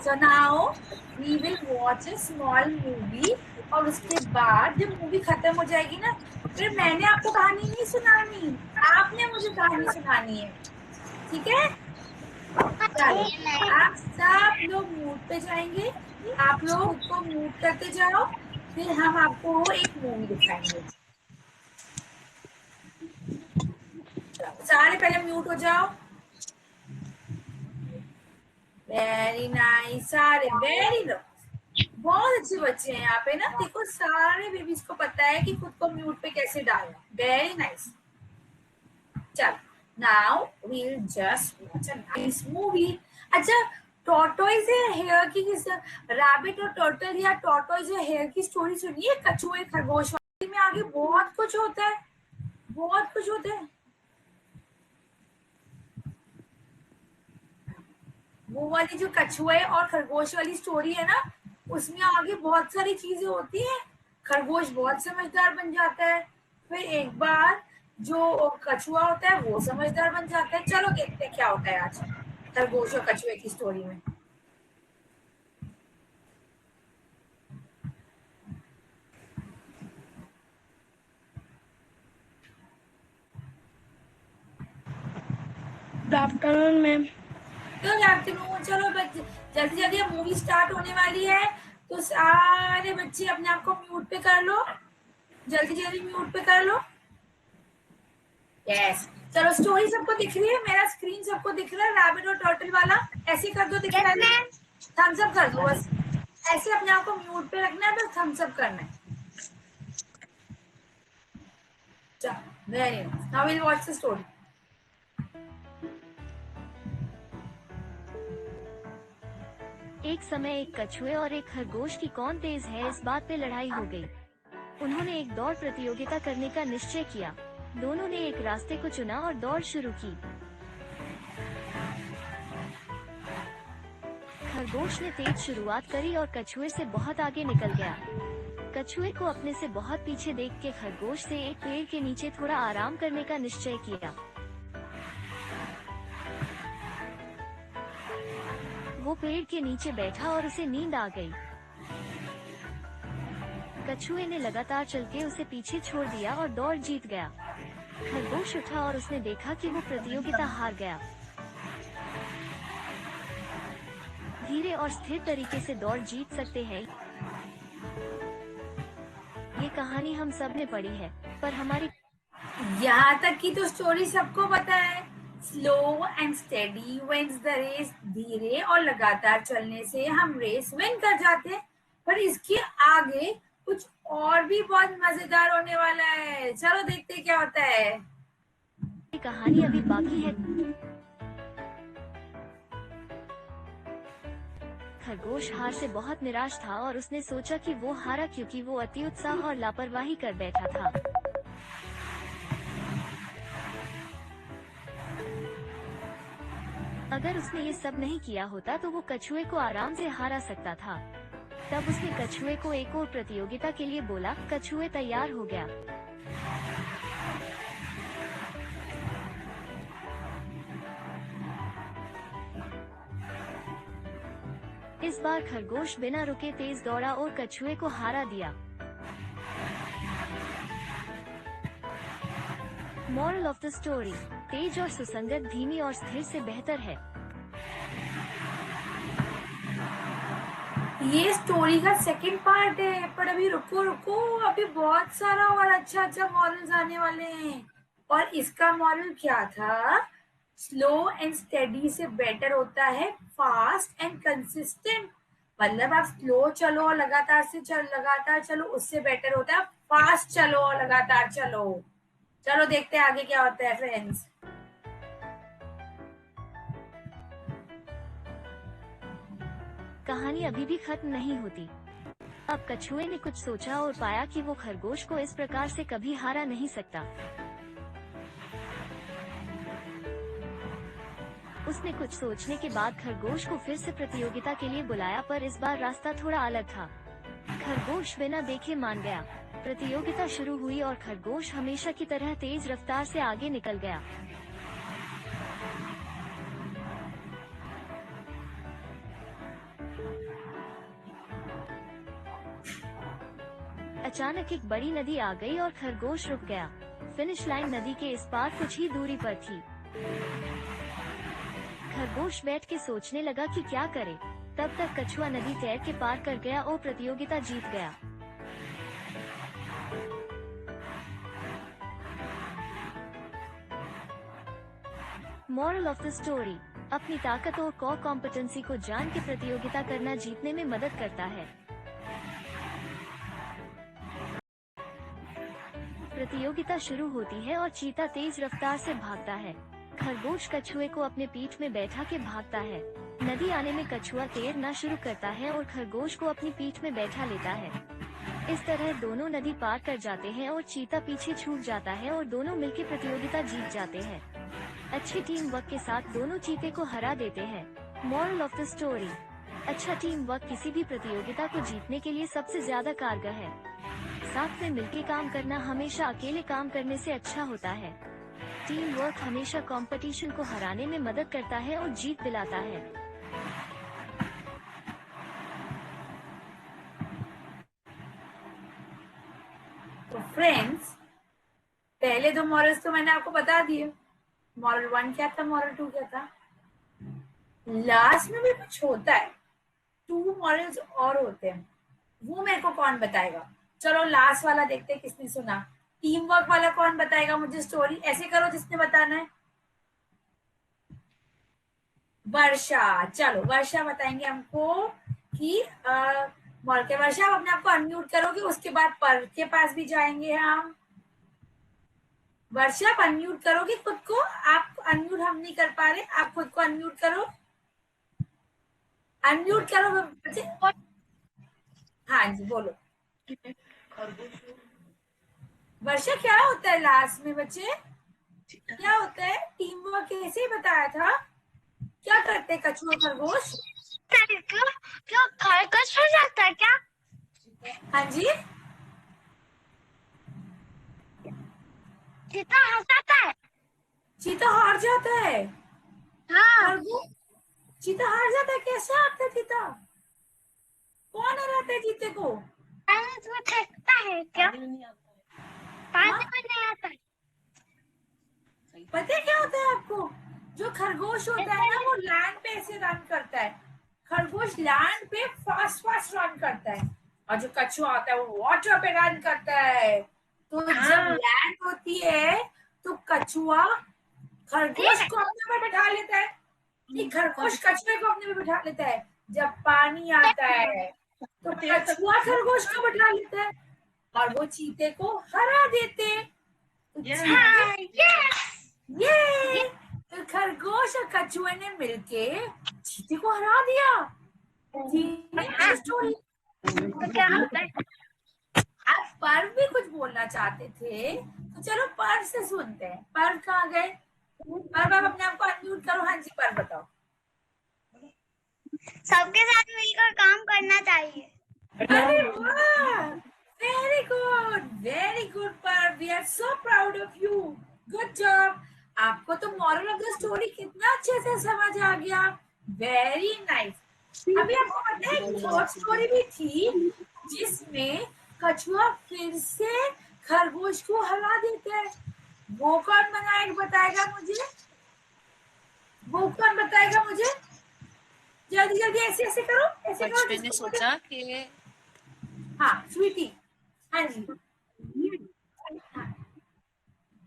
So now we will watch a small movie और उसके बाद जब मूवी खत्म हो जाएगी ना, फिर मैंने आपको कहानी नहीं सुनानी, आपने मुझे कहानी सुनानी है, ठीक है? चलो, आप सब लोग म्यूट पे जाएंगे, आप लोग खुद को म्यूट करते जाओ, फिर हम आपको एक मूवी दिखाएंगे। सारे पहले म्यूट हो जाओ। वेरी नाइस, सारे वेरी बहुत अच्छे बच्चे हैं यहाँ पे ना। देखो सारे बेबीज को पता है कि खुद को म्यूट पे कैसे डालना। Very nice. चलो, now we'll just watch a nice movie. अच्छा, टॉर्टोइज है हेयर की, रैबिट और टर्टल या टॉर्टोइज है हेयर की स्टोरी सुनिए, कछुए खरगोश वाली में आगे बहुत कुछ होता है, बहुत कुछ होता है। वो वाली जो कछुए और खरगोश वाली स्टोरी है ना, उसमें आगे बहुत सारी चीजें होती हैं। खरगोश बहुत समझदार बन जाता है, फिर एक बार जो कछुआ होता है वो समझदार बन जाता है। चलो देखते हैं क्या होता है आज खरगोश और कछुए की स्टोरी में। Good afternoon ma'am. Good afternoon. चलो बच्चे, जल्दी जल्दी अब मूवी स्टार्ट होने वाली है, तो सारे बच्चे अपने आप को म्यूट पे कर लो, जल्दी जल्दी म्यूट पे कर लो। यस, चलो स्टोरी सबको दिख रही है, मेरा स्क्रीन सबको दिख रहा है रैबिट और टर्टल वाला? ऐसे कर दो, दिख रहा है, थम्स अप कर दो बस। ऐसे अपने आप को म्यूट पे रखना है, बस थम्स अप करना है। चलो very nice, now will watch the story. एक समय एक कछुए और एक खरगोश की कौन तेज है इस बात पे लड़ाई हो गई। उन्होंने एक दौड़ प्रतियोगिता करने का निश्चय किया। दोनों ने एक रास्ते को चुना और दौड़ शुरू की। खरगोश ने तेज शुरुआत करी और कछुए से बहुत आगे निकल गया। कछुए को अपने से बहुत पीछे देख के खरगोश से एक पेड़ के नीचे थोड़ा आराम करने का निश्चय किया। वो पेड़ के नीचे बैठा और उसे नींद आ गई। कछुए ने लगातार चल के उसे पीछे छोड़ दिया और दौड़ जीत गया। खरगोश उठा और उसने देखा कि वो प्रतियोगिता हार गया। धीरे और स्थिर तरीके से दौड़ जीत सकते हैं, ये कहानी हम सब ने पढ़ी है, पर हमारी यहाँ तक की तो स्टोरी सबको पता है। Slow and steady wins the race. धीरे और लगातार चलने से हम रेस विन कर जाते हैं। पर इसके आगे कुछ और भी बहुत मजेदार होने वाला है। चलो देखते हैं क्या होता है। कहानी अभी बाकी है। खरगोश हार से बहुत निराश था और उसने सोचा कि वो हारा क्योंकि वो अति उत्साह और लापरवाही कर बैठा था। अगर उसने ये सब नहीं किया होता तो वो कछुए को आराम से हरा सकता था। तब उसने कछुए को एक और प्रतियोगिता के लिए बोला। कछुए तैयार हो गया। इस बार खरगोश बिना रुके तेज दौड़ा और कछुए को हरा दिया। मॉरल ऑफ द स्टोरी, तेज और सुसंगत धीमी और स्थिर से बेहतर है। ये स्टोरी का सेकंड पार्ट है, पर अभी रुको रुको, अभी बहुत सारा और अच्छा अच्छा मॉरल्स आने वाले हैं। और इसका मॉरल क्या था? स्लो एंड स्टेडी से बेटर होता है फास्ट एंड कंसिस्टेंट। मतलब आप स्लो चलो और लगातार चलो, उससे बेटर होता है फास्ट चलो और लगातार चलो। चलो देखते हैं आगे क्या होता है फ्रेंड्स। कहानी अभी भी खत्म नहीं होती। अब कछुए ने कुछ सोचा और पाया कि वो खरगोश को इस प्रकार से कभी हारा नहीं सकता। उसने कुछ सोचने के बाद खरगोश को फिर से प्रतियोगिता के लिए बुलाया, पर इस बार रास्ता थोड़ा अलग था। खरगोश बिना देखे मान गया। प्रतियोगिता शुरू हुई और खरगोश हमेशा की तरह तेज रफ्तार से आगे निकल गया। अचानक एक बड़ी नदी आ गई और खरगोश रुक गया। फिनिश लाइन नदी के इस पार कुछ ही दूरी पर थी। खरगोश बैठ के सोचने लगा कि क्या करे। तब तक कछुआ नदी तैर के पार कर गया और प्रतियोगिता जीत गया। मॉरल ऑफ द स्टोरी, अपनी ताकत और कोर कॉम्पिटेंसी को जान के प्रतियोगिता करना जीतने में मदद करता है। प्रतियोगिता शुरू होती है और चीता तेज रफ्तार से भागता है। खरगोश कछुए को अपने पीठ में बैठा के भागता है। नदी आने में कछुआ तैरना शुरू करता है और खरगोश को अपनी पीठ में बैठा लेता है। इस तरह दोनों नदी पार कर जाते हैं और चीता पीछे छूट जाता है और दोनों मिलकर प्रतियोगिता जीत जाते हैं। अच्छी टीम वर्क के साथ दोनों चीते को हरा देते हैं। मॉरल ऑफ द स्टोरी, अच्छा टीम वर्क किसी भी प्रतियोगिता को जीतने के लिए सबसे ज्यादा कारगर है। साथ में मिलकर काम करना हमेशा अकेले काम करने से अच्छा होता है। टीम वर्क हमेशा कंपटीशन को हराने में मदद करता है और जीत दिलाता है। तो फ्रेंड्स, पहले दो मॉरल्स तो मैंने आपको बता दिए। मॉरल 1 क्या था, मॉरल 2 क्या था। लास्ट में भी कुछ होता है, 2 मॉरल्स और होते हैं, वो मेरे को कौन बताएगा। चलो लास्ट वाला देखते हैं किसने सुना। टीम वर्क वाला कौन बताएगा मुझे स्टोरी। ऐसे करो जिसने बताना है। वर्षा, चलो वर्षा बताएंगे हमको कि मॉरल के। वर्षा, आप अपने आप को अनम्यूट करोगे, उसके बाद पर के पास भी जाएंगे हम। वर्षा, आप अनम्यूट करोगे खुद को। आप अनम्यूट हम नहीं कर पा रहे, आप खुद को अनम्यूट करो। अनम्यूट करो बच्चे। हाँ जी बोलो। वर्षा, क्या होता है लास्ट में बच्चे, क्या होता है। टीम वर्क कैसे बताया था, क्या करते हैं कछुआ खरगोश। क्यों खरगोश हो जाता है क्या। हाँ जी, चीता हो जाता है। चीता हार जाता है। हाँ, खरगोश, चीता हार जाता है। कैसे हारता है चीता, कौन हराता है चीते को। पानी में फेंकता है क्या। पानी में नहीं आता है। पता है क्या होता है आपको, जो खरगोश होता है ना वो लैंड पे ऐसे रन करता है। खरगोश लैंड पे फास्ट फास्ट रन करता है, और जो कछुआ होता है वो वाटर पे रन करता है। तो जब लैंड होती है तो कछुआ खरगोश को अपने पर बैठा लेता है, नहीं खरगोश कछुए को अपने पे बैठा लेता है। जब पानी आता है तो कछुआ खरगोश को बैठा लेता है और वो चीते को हरा देते। तो ये तो खरगोश और कछुए ने मिलके चीते को हरा दिया। स्टोरी। क्या होता है। आप पर्व भी कुछ बोलना चाहते थे तो चलो पर्व से सुनते हैं। पर्व कहाँ गए। पर्व, आप अपने आप को अनम्यूट करो। हाँ जी, पर्व बताओ। सबके साथ मिलकर काम करना चाहिए। अरे वाह, very good, very good Parv. We are so proud of you, good job. आपको तो मॉरल ऑफ द स्टोरी कितना अच्छे से समझ आ गया, वेरी नाइस। अभी आपको पता है एक शॉर्ट स्टोरी भी थी जिसमें कछुआ फिर से खरगोश को हरा देता है। वो कौन बताएगा मुझे, वो कौन बताएगा मुझे। जल्दी जल्दी ऐसे ऐसे करो, ऐसे करो। मैंने सोचा कि हाँ स्वीटी, हाँ जी, हाँ।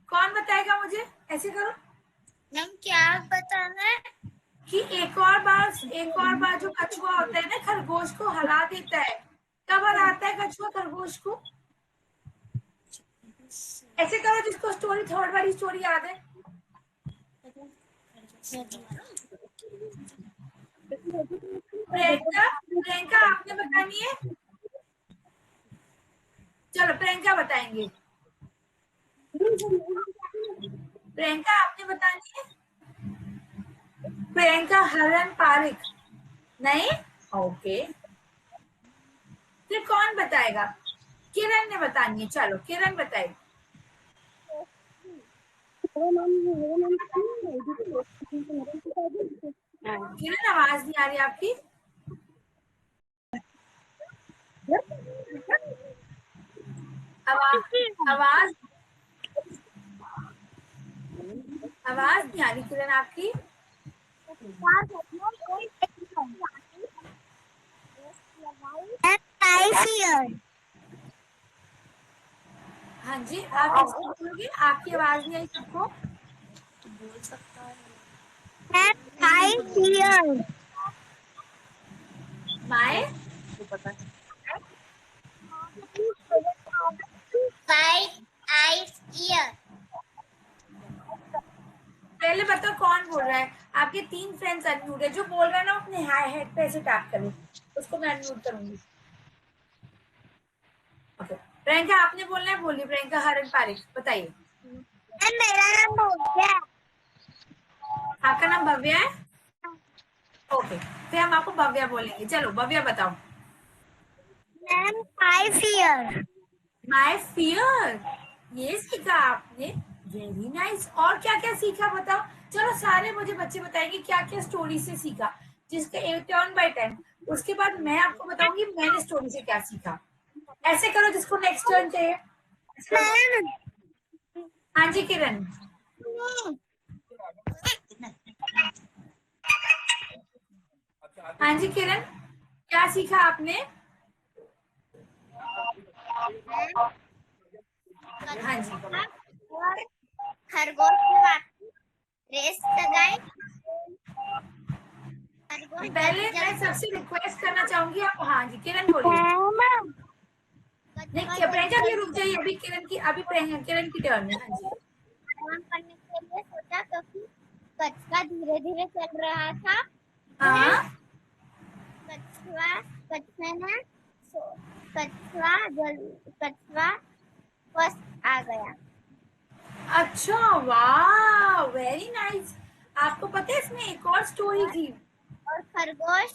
कौन बताएगा मुझे, ऐसे करो। हम क्या बताना है कि एक और बार जो कछुआ होता है ना खरगोश को हरा देता है। कब हराता है कछुआ खरगोश को। ऐसे करो जिसको स्टोरी, थर्ड वाली स्टोरी याद है। प्रियंका, प्रियंका आपने बतानी है। चलो प्रियंका बताएंगे। प्रियंका आपने बतानी है। प्रियंका हरन पारिक नहीं, ओके। फिर कौन बताएगा। किरण ने बतानी है। चलो किरण बताएगी। किरण आवाज नहीं आ रही आपकी। आवाज आवाज नहीं आ रही किरण आपकी। हाँ जी, आप कैसे बोलोगे? आपकी आवाज नहीं आई सबको। बोल सकता है माए। पहले बताओ कौन बोल रहा है? आपके 3 फ्रेंड्स अनम्यूट है। जो बोल रहा है ना अपने हाई हेड पे ऐसे टैप करो, उसको मैं अनम्यूट करूंगी। ओके, प्रियंका आपने बोलना है, बोलिए। प्रियंका हरन पारिक, बताइए। मेरा नाम भव्या है। आपका नाम भव्या है? ओके, फिर हम आपको भव्या बोलेंगे। चलो भव्या बताओ। Ma'am 5 year. माय फियर, ये सीखा आपने। Very nice. और क्या क्या सीखा बताओ। चलो सारे मुझे बच्चे बताएंगे क्या क्या स्टोरी से सीखा, जिसके टर्न बाय टर्न। उसके बाद मैं आपको बताऊंगी मैंने स्टोरी से क्या सीखा। ऐसे करो जिसको नेक्स्ट टर्न चाहिए। मैम हाँ जी किरण। हाँ जी किरण, क्या सीखा आपने? हाँ जी, खरगोश की बात रेस लगाई। पहले मैं सबसे रिक्वेस्ट करना चाहूंगी आप। हाँ जी किरण बोलिए। नहीं प्रियंका अभी रुक जाइए, अभी किरण की, अभी किरण की टर्न है। हाँ जी करने के लिए सोचा क्योंकि कछुआ धीरे धीरे चल रहा था। हाँ। कछुए ने कछुआ फर्स्ट आ गया। अच्छा, वाह, वेरी नाइस। आपको पता है इसमें एक और स्टोरी थी। और खरगोश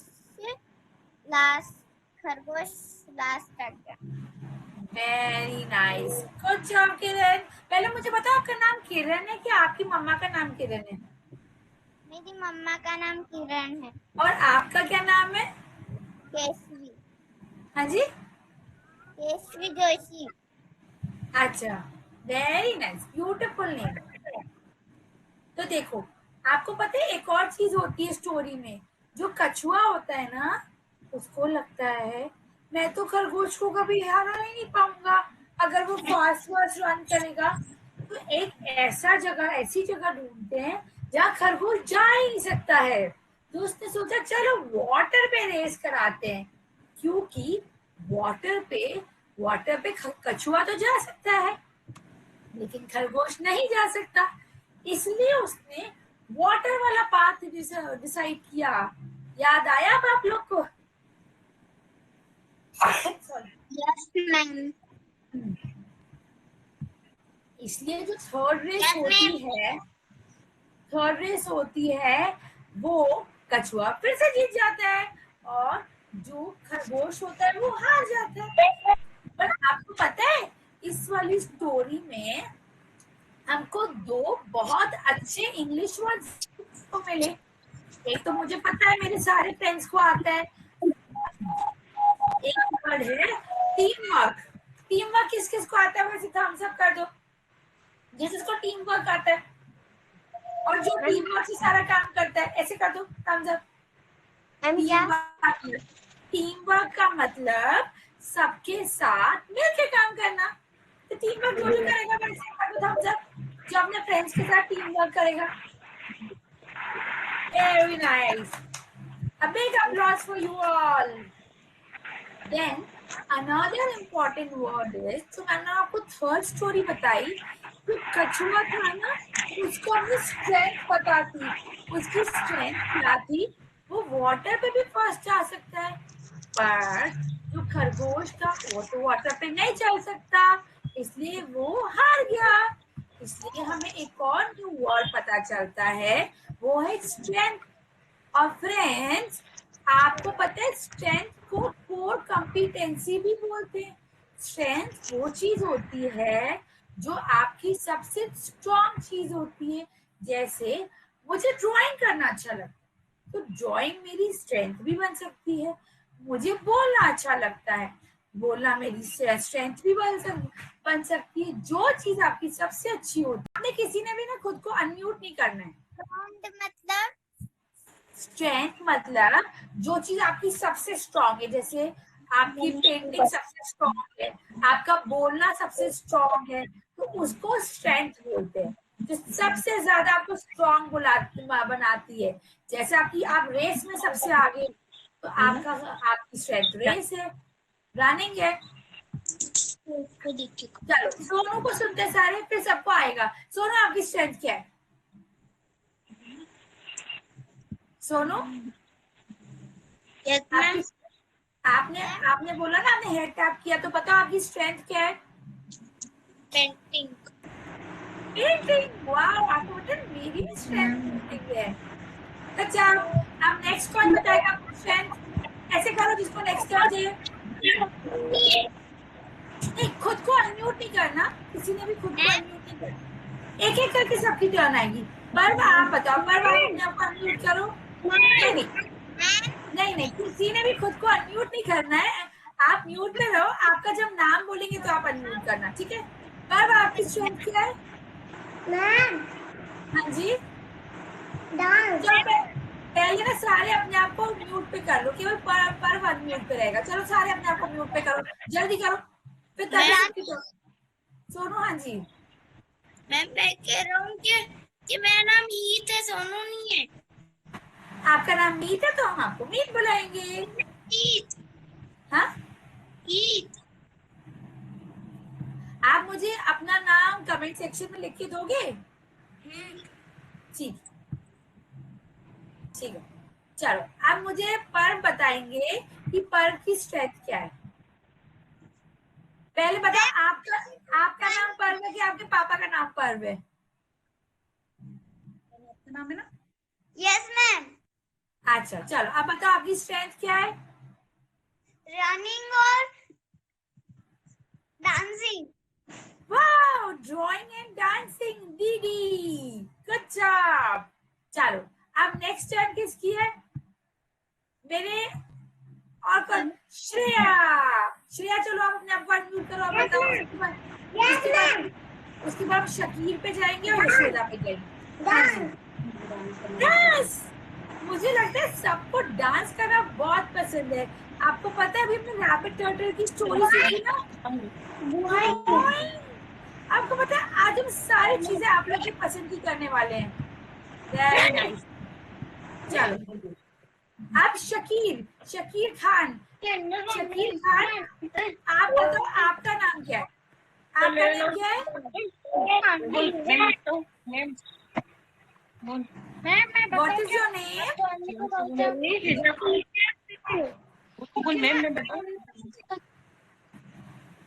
लास्ट आ गया। वेरी नाइस, गुड जॉब किरण। पहले मुझे बताओ आपका नाम किरण है कि आपकी मम्मा का नाम किरण है? मेरी मम्मा का नाम किरण है। और आपका क्या नाम है? केशवी। हाँ जी, केशवी जोशी। अच्छा, वेरी नाइस, ब्यूटीफुल नेम। तो देखो, आपको पता है एक और चीज होती है स्टोरी में। जो कछुआ होता है ना, उसको लगता है मैं तो खरगोश को कभी हरा ही नहीं पाऊंगा अगर वो फास्ट फास्ट रन करेगा। तो एक ऐसी जगह ढूंढते हैं जहाँ खरगोश जा ही नहीं सकता है। तो उसने सोचा चलो वाटर पे रेस कराते हैं, क्योंकि वाटर पे कछुआ तो जा सकता है लेकिन खरगोश नहीं जा सकता। इसलिए उसने वाटर वाला पाथ डिसाइड किया। याद आया अब आप लोग को? Sorry. Yes ma'am. इसलिए जो थर्ड रेस Yes, होती ma'am. है, वो कछुआ फिर से जीत जाता है और जो खरगोश होता है वो हार जाता है। पर आपको पता है इस वाली स्टोरी में हमको 2 बहुत अच्छे इंग्लिश वर्ड्स को मिले। एक तो मुझे पता है मेरे सारे फ्रेंड्स को आता है। एक वर्ड है टीम वर्क। टीम वर्क किस किस को आता है वैसे थम्स अप कर दो जिसको टीम वर्क आता है। और जो टीम वर्क से सारा काम करता है ऐसे कर दो थम्स अप। टीम वर्क का मतलब सबके साथ मिलकर काम करना। तो टीम वर्क जो जो करेगा वैसे कर दो थम्स अप, जो अपने फ्रेंड्स के साथ टीम वर्क करेगा। Very nice, a big applause for you all. Then another important word is, तो मैंने आपको थर्ड स्टोरी बताई। जो कछुआ था ना, उसको अपनी स्ट्रेंथ पता थी। उसकी स्ट्रेंथ क्या थी? वो वाटर पे भी फर्स्ट जा सकता है। पर जो खरगोश था वो तो वाटर पे नहीं चल सकता, इसलिए वो हार गया। इसलिए हमें एक और न्यू वर्ड पता चलता है, वो है स्ट्रेंथ। और फ्रेंड्स, आपको पता है स्ट्रेंथ को कोर कॉम्पिटेंसी भी बोलते हैं। स्ट्रेंथ वो चीज होती है जो आपकी सबसे स्ट्रॉन्ग चीज होती है। जैसे मुझे ड्राइंग करना अच्छा लगता है, तो ड्राइंग मेरी स्ट्रेंथ भी बन सकती है। मुझे बोलना अच्छा लगता है, बोलना मेरी स्ट्रेंथ भी बन सकती है। जो चीज आपकी सबसे अच्छी होती है, आपने किसी ने भी ना खुद को अनम्यूट नहीं करना है। मतलब स्ट्रेंथ मतलब जो चीज आपकी सबसे स्ट्रांग है, जैसे आपकी पेंटिंग सबसे स्ट्रांग है, आपका बोलना सबसे स्ट्रांग है, तो उसको स्ट्रेंथ बोलते हैं। जो सबसे ज्यादा आपको स्ट्रांग बनाती है, जैसे आप रेस में सबसे आगे, तो आपकी स्ट्रेंथ रेस है, रनिंग है। चलो सोनू को सुनते सारे, फिर सबको आएगा। सोनू आपकी स्ट्रेंथ क्या है? सोनू आपने आपने बोला ना, आपने हेड टैप किया, तो बताओ आपकी स्ट्रेंथ क्या है? पेंटिंग। पेंटिंग, वाओ, आपको पता है मेरी भी स्ट्रेंथ पेंटिंग है। अच्छा, अब नेक्स्ट कौन बताएगा आपको स्ट्रेंथ? ऐसे करो जिसको नेक्स्ट टर्न है। नहीं, खुद को अनम्यूट नहीं करना, किसी ने भी खुद को अनम्यूट नहीं करना। एक एक करके सबकी टर्न आएगी। पर्व आप बताओ, पर्व आप अपने आप को अनम्यूट करो। नहीं नहीं नहीं नहीं, किसी ने भी खुद को अनम्यूट नहीं करना है। आप म्यूट पे रहो, आपका जब नाम बोलेंगे तो आप अनम्यूट करना, ठीक है? पर्व आपकी स्ट्रेंथ क्या है? मैम हाँ जी, डांस। चलो पहले ना सारे अपने आप को म्यूट पे कर लो, केवल पर्व अनम्यूट पे रहेगा। चलो सारे अपने आप को म्यूट पे करो, जल्दी करो, फिर तभी सबकी टर्न। सोनू, हाँ जी, मैं कह रहा हूँ कि मेरा नाम हीत है, सोनू नहीं है। आपका नाम मीत है तो हम आपको मीत बुलाएंगे। हीत। हाँ, हीत। आप मुझे अपना नाम कमेंट सेक्शन में लिख के दोगे? ठीक, ठीक है। चलो अब मुझे पर्व बताएंगे कि पर्व की स्ट्रेंथ क्या है। पहले बताओ, आपका आपका नाम पर्व है कि आपके पापा का नाम पर्व है? आपका नाम है ना? Yes ma'am. अच्छा, चलो अब बताओ आपकी स्ट्रेंथ क्या है? रनिंग और dancing. Wow, drawing and dancing, दीदी, गुड जॉब। चलो अब नेक्स्ट टर्न किसकी है? मेरे और कौन? श्रेया। श्रेया, चलो आप अपने आप को अनम्यूट करो, आप बताओ। उसके बाद हम शकील पे जाएंगे और यशोदा पे जाएंगे। हाँ जी, डांस। मुझे लगता है सबको डांस करना बहुत पसंद है। आपको पता है अभी हमने रैबिट टर्टल की स्टोरी सीखी ना? आपको पता है आज हम सारी चीजें आप लोग की पसंद की करने वाले हैं। Very nice. चलो अब शकीर खान, शकीर खान, आप बताओ आपका नाम क्या है? आपका नाम क्या है? What is your name?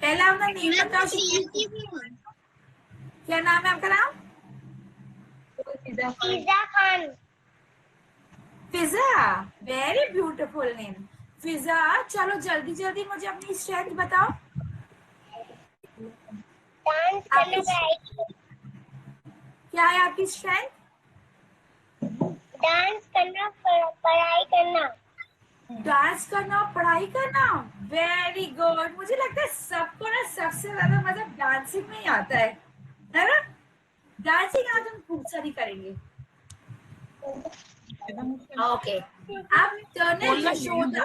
पहला अपना नेम बताओ शकीर। क्या नाम है आपका नाम? फिजा खान। फिजा, वेरी ब्यूटीफुल नेम। फिजा, चलो जल्दी जल्दी मुझे अपनी स्ट्रेंथ बताओ। डांस आपकी करना, क्या है आपकी स्ट्रेंथ? डांस करना, पढ़ाई करना। डांस करना और पढ़ाई करना, वेरी गुड। मुझे लगता है सबको ना सबसे ज्यादा मजा डांसिंग में ही आता है ना? डांसिंग आज हम खूब सारी करेंगे। ओके, अब टर्न है यशोदा।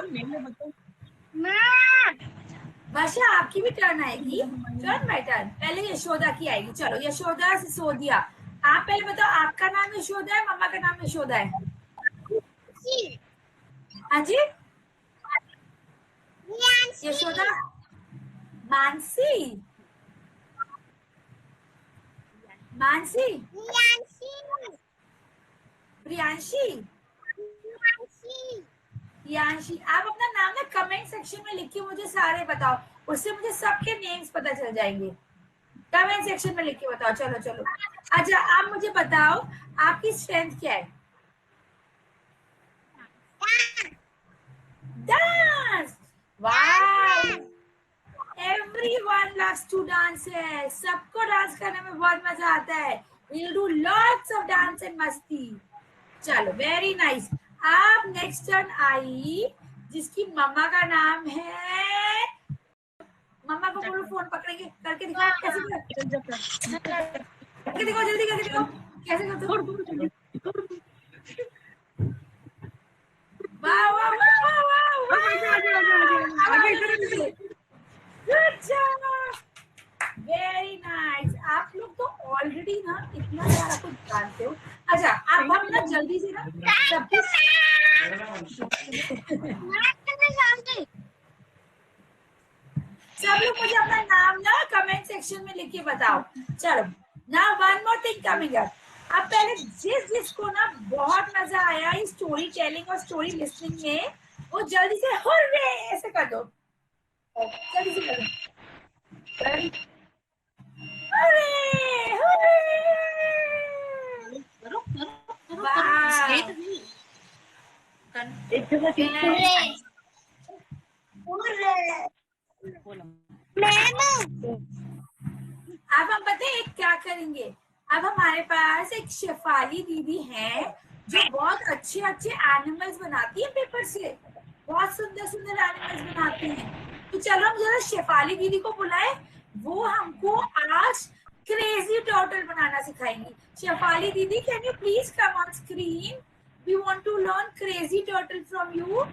वर्षा, आपकी भी टर्न आएगी, टर्न बाय टर्न। पहले यशोदा की आएगी। चलो यशोदा सिसोदिया, आप पहले बताओ आपका नाम यशोदा है, मम्मा का नाम यशोदा है? हाँ जी, यशोदा। मानसी, मानसी, प्रियांशी, प्रियांशी। आप अपना नाम ना कमेंट सेक्शन में लिख के मुझे सारे बताओ, उससे मुझे सबके नेम्स पता चल जाएंगे। कमेंट सेक्शन में लिख के बताओ। चलो चलो, अच्छा आप मुझे बताओ आपकी स्ट्रेंथ क्या है? Dance, wow, everyone loves to dance है, सबको डांस करने में बहुत मजा आता है। We'll do lots of dance and मस्ती। चलो वेरी नाइस। अब नेक्स्ट टर्न आई जिसकी मम्मा का नाम है मम्मा को बोलो फोन पकड़ेंगे, करके दिखाओ कैसे करके दिखाओ, जल्दी करके दिखाओ कैसे करते हो। वाह वाह वाह वाह वाह, गुड जॉब, वेरी नाइस। आप लोग तो ऑलरेडी ना इतना सारा कुछ जानते हो। अच्छा अब हम ना जल्दी से ना सब लोग मुझे अपना नाम ना कमेंट सेक्शन में लिख के बताओ। चलो ना one more thing coming up. अब पहले जिसको ना बहुत मजा आया इस स्टोरी टेलिंग और स्टोरी लिसनिंग में, वो जल्दी से हुर्रे ऐसे कर दो, जल्दी से कर दो, हुर्रे हुर्रे। अब हम पता है क्या करेंगे। अब हमारे पास एक शेफाली दीदी है जो बहुत अच्छे अच्छे एनिमल्स बनाती है पेपर से, बहुत सुंदर सुंदर एनिमल्स बनाती हैं। तो चलो हम जरा शेफाली दीदी को बुलाए, वो हमको आज क्रेजी टर्टल बनाना सिखाएंगी। शेफाली दीदी, can you please come on screen, we want to learn crazy turtle from you.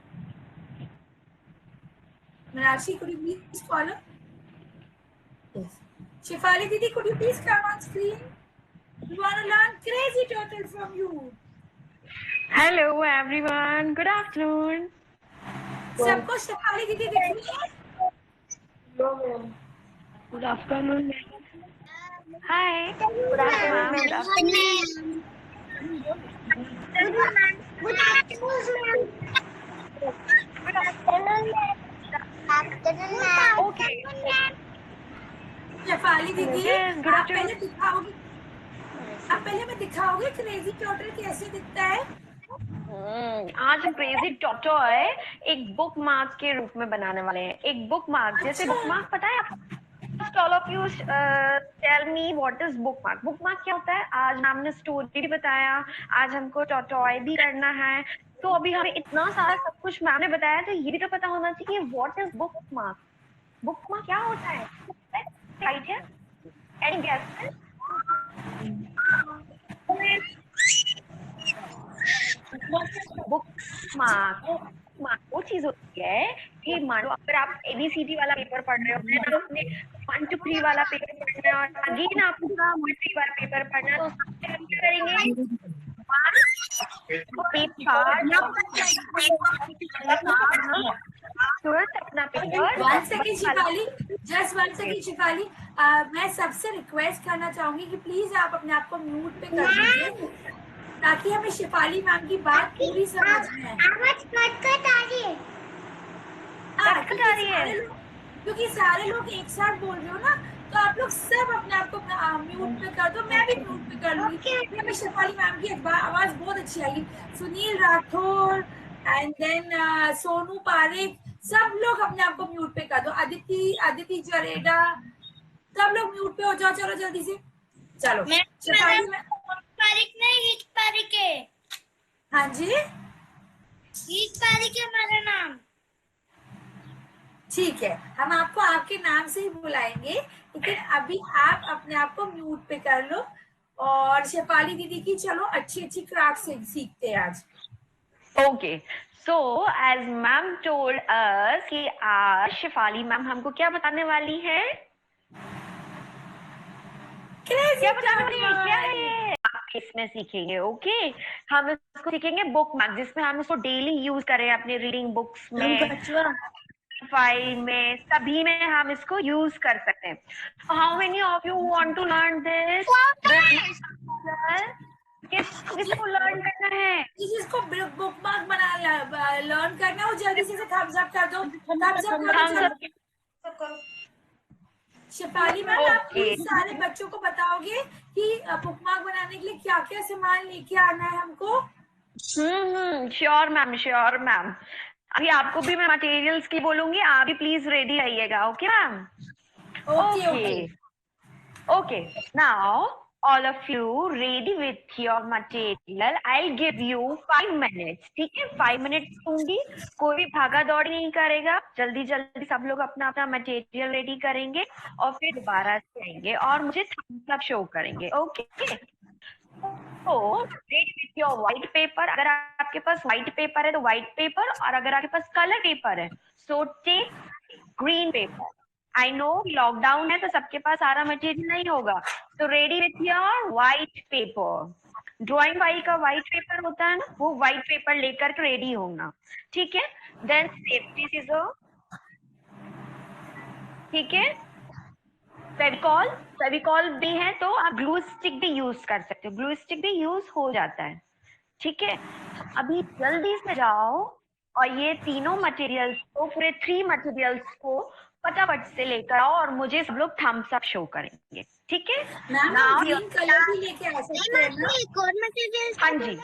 Meenakshi, could you please follow? Yes. Shefali Didi, could you please come on screen? We want to learn crazy turtle from you. Hello everyone, good afternoon. सबको शेफाली दीदी दिख रही है? Good afternoon. Hi. Good afternoon. Good afternoon. Okay. Shefali दीदी, Yes, good आप पहले afternoon. दिखाओगे, आप पहले में दिखाओगे क्रेजी टर्टल कैसे दिखता है? आज हम क्रेजी टॉय एक बुक मार्क के रूप में बनाने वाले हैं। एक बुक मार्क, जैसे बुक मार्क पता है आपको? All of you tell me what is bookmark. Bookmark क्या होता है? आज मैम ने स्टोरी भी बताया, आज हमको टॉय भी करना है। तो अभी हमें इतना सारा सब कुछ मैम ने बताया, तो ये भी तो पता होना चाहिए व्हाट इज बुकमार्क। बुकमार्क क्या होता है? आइडिया? Any guess? बुकमार्क वो चीज होती है कि मान लो अगर आप ABCD वाला पेपर पढ़ रहे हो, तो आपने 1 to 3 वाला पेपर पढ़ना है और आगे ना आपका 1 बार पेपर पढ़ना है, तो सबसे हम क्या करेंगे? तुरंत अपना पेपर। 1 second Shefali, just 1 second Shefali, मैं सबसे रिक्वेस्ट करना चाहूंगी कि प्लीज आप अपने आप को म्यूट पे कर दीजिए ताकि हमें शेफाली मैम की बात पूरी समझ में आए। आवाज कट आ रही है। क्योंकि सारे लोग एक साथ बोल रहे हो ना, तो आप लोग सब अपने आप को म्यूट पे कर दो, मैं भी म्यूट पे कर लूंगी। हमें शेफाली मैम की आवाज बहुत अच्छी आएगी। सुनील राठौर एंड देन सोनू पारेख, सब लोग अपने आप को म्यूट पे कर दो। अदिति जरेडा, सब लोग म्यूट पे हो जाओ, चलो जल्दी से। चलो शेफाली मैम, पारिक नहीं, हिट पारिक है। हाँ जी, हिट पारिक है मेरा नाम। ठीक है, हम आपको आपके नाम से ही बुलाएंगे, लेकिन अभी आप अपने आप को म्यूट पे कर लो। और शेफाली दीदी की चलो अच्छी अच्छी क्राफ्ट सीखते हैं आज। Okay, so as ma'am told us कि आज शेफाली मैम हमको क्या बताने वाली है? क्या बताने वाली है? क्या है इसमें सीखेंगे? ओके, हम इसको सीखेंगे बुक मार्क, जिसमें हम इसको डेली यूज करें अपने रीडिंग बुक्स में, फाइल में, सभी में हम इसको यूज कर सकते हैं। How many of you want to learn this? किसको लर्न करना है? जिसको बुक मार्क बना लर्न करना हो, जल्दी से थम्स अप कर दो, थम्स अप करो। शेफाली मैम, आप प्लीज सारे बच्चों को बताओगे कि बुक मार्क बनाने के लिए क्या क्या सामान लेके आना है हमको? Sure ma'am, sure ma'am. अभी आपको भी मैं मटेरियल्स की बोलूंगी, आप भी प्लीज रेडी रहिएगा। Okay ma'am? Okay. Okay, now all of you ready with your material. I'll give you 5 minutes. ठीक है, 5 minutes दूंगी, कोई भी भागा दौड़ी नहीं करेगा, जल्दी जल्दी सब लोग अपना अपना मटेरियल रेडी करेंगे और फिर दोबारा से आएंगे और मुझे थम्स अप शो करेंगे. ओके, तो ready with your white paper. अगर आपके पास व्हाइट पेपर है तो व्हाइट पेपर, और अगर आपके पास कलर पेपर है so take green paper. I know lockdown है तो सबके पास सारा मटेरियल नहीं होगा, तो ready with your white paper. Drawing file का व्हाइट पेपर होता है ना, वो व्हाइट पेपर लेकर के रेडी होना. ठीक है, देन सेफ्टी सीजर. ठीक है, फेविकॉल, फेविकॉल भी है तो आप ग्लू स्टिक भी यूज कर सकते हो, ग्लू स्टिक भी यूज हो जाता है. ठीक है, अभी जल्दी से जाओ और ये तीनों मटेरियल्स को, पूरे 3 मटेरियल्स को फटाफट से लेकर आओ और मुझे सब लोग थम्स अप शो करेंगे. ठीक है, मैम Now ग्रीन कलर भी लेके आ सकते हैं ना? एक और मटेरियल हाँ जी,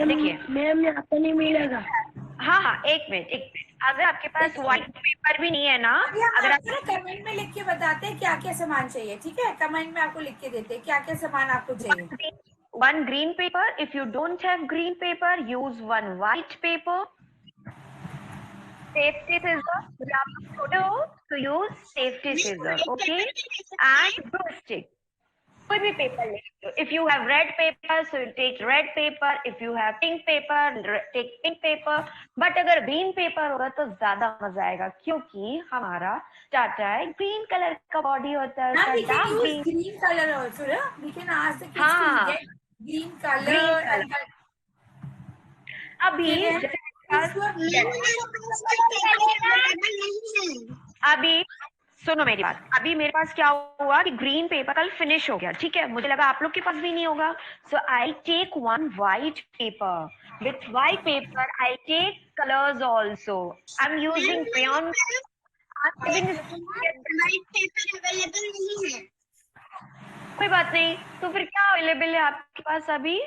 देखिए मैम यहाँ पे नहीं मिलेगा. हाँ, एक मिनट. अगर आपके पास व्हाइट पेपर भी नहीं है ना, अगर आप कमेंट में लिख के बताते हैं क्या क्या सामान चाहिए. ठीक है, कमेंट में आपको लिख के देते हैं क्या क्या सामान आपको चाहिए. one green paper. If you don't have green paper, use one white paper. Safety scissor. जब आप छोटे हो तो use safety scissor, okay? And glue stick. कोई भी पेपर ले सकते हो. If you have red paper, so you take red paper. If you have pink paper, take pink paper. But अगर green paper होगा तो ज्यादा मजा आएगा, क्योंकि हमारा टाटा है ग्रीन कलर का बॉडी होता है, Ma'am, we उसका can dark use green. green color also, yeah? We can ask the kids हाँ. to get green color. Green color. and- अभी Okay, जैसे अभी सुनो मेरी बात. अभी मेरे पास क्या हुआ कि ग्रीन पेपर कल फिनिश हो गया. ठीक है, मुझे लगा आप लोग के पास भी नहीं होगा, so I take one white paper. With white paper I take colours also. I am using crayon. White paper available नहीं है. कोई बात नहीं, तो फिर क्या अवेलेबल है आपके पास अभी?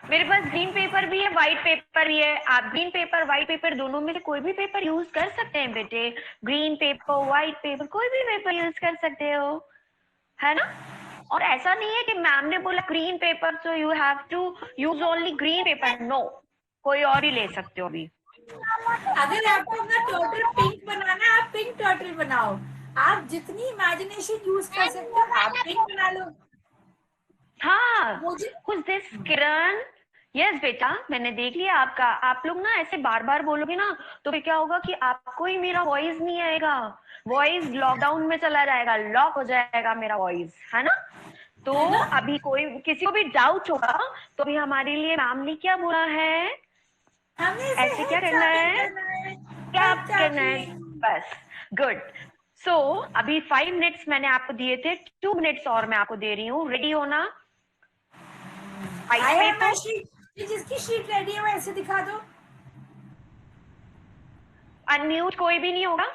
मेरे पास ग्रीन पेपर भी है, व्हाइट पेपर भी है. आप ग्रीन पेपर, व्हाइट पेपर दोनों में से कोई भी पेपर यूज कर सकते हैं बेटे. ग्रीन पेपर, व्हाइट पेपर, कोई भी पेपर यूज कर सकते हो, है ना? और ऐसा नहीं है कि मैम ने बोला green paper so you have to use only green paper. No, कोई और ही ले सकते हो अभी. अगर आपको अपना टर्टल पिंक बनाना है, आप पिंक टर्टल बनाओ. आप जितनी इमेजिनेशन यूज कर सकते हो आप पिंक बना लो. हाँ, मुझे who's this किरण? यस बेटा, मैंने देख लिया आपका. आप लोग ना ऐसे बार बार बोलोगे ना तो फिर क्या होगा कि आपको ही मेरा वॉइस नहीं आएगा. वॉइस लॉकडाउन में चला जाएगा, लॉक हो जाएगा मेरा वॉइस, है ना? तो अभी कोई किसी को भी डाउट होगा तो भी हमारे लिए मैम ने क्या बोला है, हमें ऐसे क्या करना है, क्या करना है, बस. गुड. सो अभी 5 मिनट्स मैंने आपको दिए थे, 2 मिनट्स और मैं आपको दे रही हूँ. रेडी होना. जिसकी शीट रेडी है वो ऐसे दिखा दो. अनम्यूट कोई भी नहीं होगा.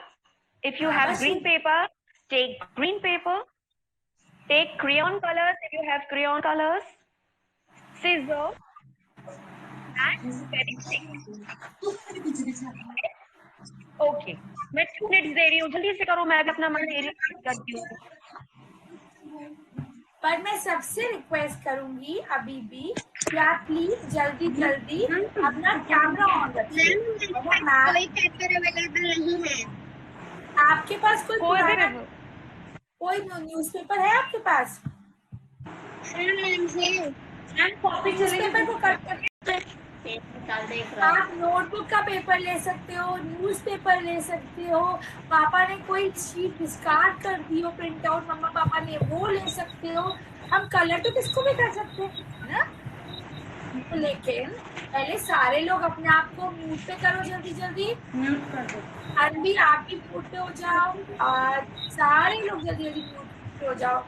If you have green paper, take green paper. Take crayon colours if you have crayon colours. Scissor and okay. मैं 2 मिनट्स दे रही हूँ, जल्दी से करो, मैं भी अपना मटेरियल करती हूँ. पर मैं सबसे रिक्वेस्ट करूंगी अभी भी कि आप प्लीज जल्दी जल्दी अपना कैमरा ऑन रखिए. कोई पेपर अवेलेबल नहीं है. आपके पास कोई कोई भी पुराना कोई न्यूज़पेपर है आपके पास? न्यूज़पेपर को कट करके आप नोटबुक का पेपर ले सकते हो, न्यूज़पेपर ले सकते हो. पापा ने कोई शीट डिस्कार्ड कर दी हो प्रिंट आउट, मम्मा पापा ने, वो ले सकते हो. हम कलर तो किसको भी कर सकते हैं ना. लेकिन पहले सारे लोग अपने आप को म्यूट पे करो, जल्दी जल्दी म्यूट कर दो. अनवी आप भी म्यूट पे हो जाओ और सारे लोग जल्दी जल्दी म्यूट पे हो जाओ.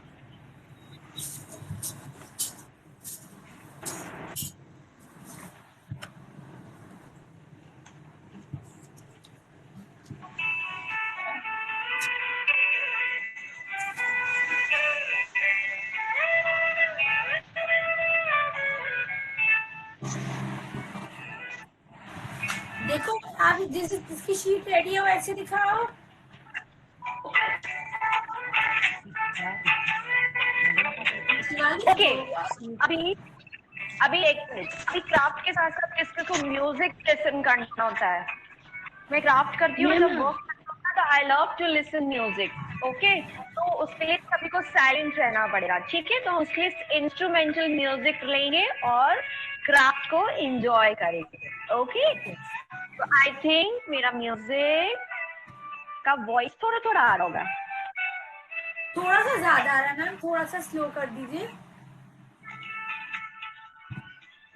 देखो आप जिसकी शीट रेडी है वैसे दिखाओ. ओके, अभी अभी एक मिनट, अभी क्राफ्ट के साथ साथ किस को म्यूजिक लिसन करना होता है? मैं क्राफ्ट करती हूँ, जब वर्क करता हूँ तो I love to listen music. Okay, तो उसके लिए सभी को साइलेंट रहना पड़ेगा, ठीक है? तो उसके लिए इंस्ट्रूमेंटल म्यूजिक लेंगे और क्राफ्ट को एंजॉय करेंगे। ओके, तो आई थिंक मेरा म्यूजिक का वॉइस थोड़ा थोड़ा आ रहा होगा। थोड़ा सा ज्यादा आ रहा है मैम, थोड़ा सा स्लो कर दीजिए।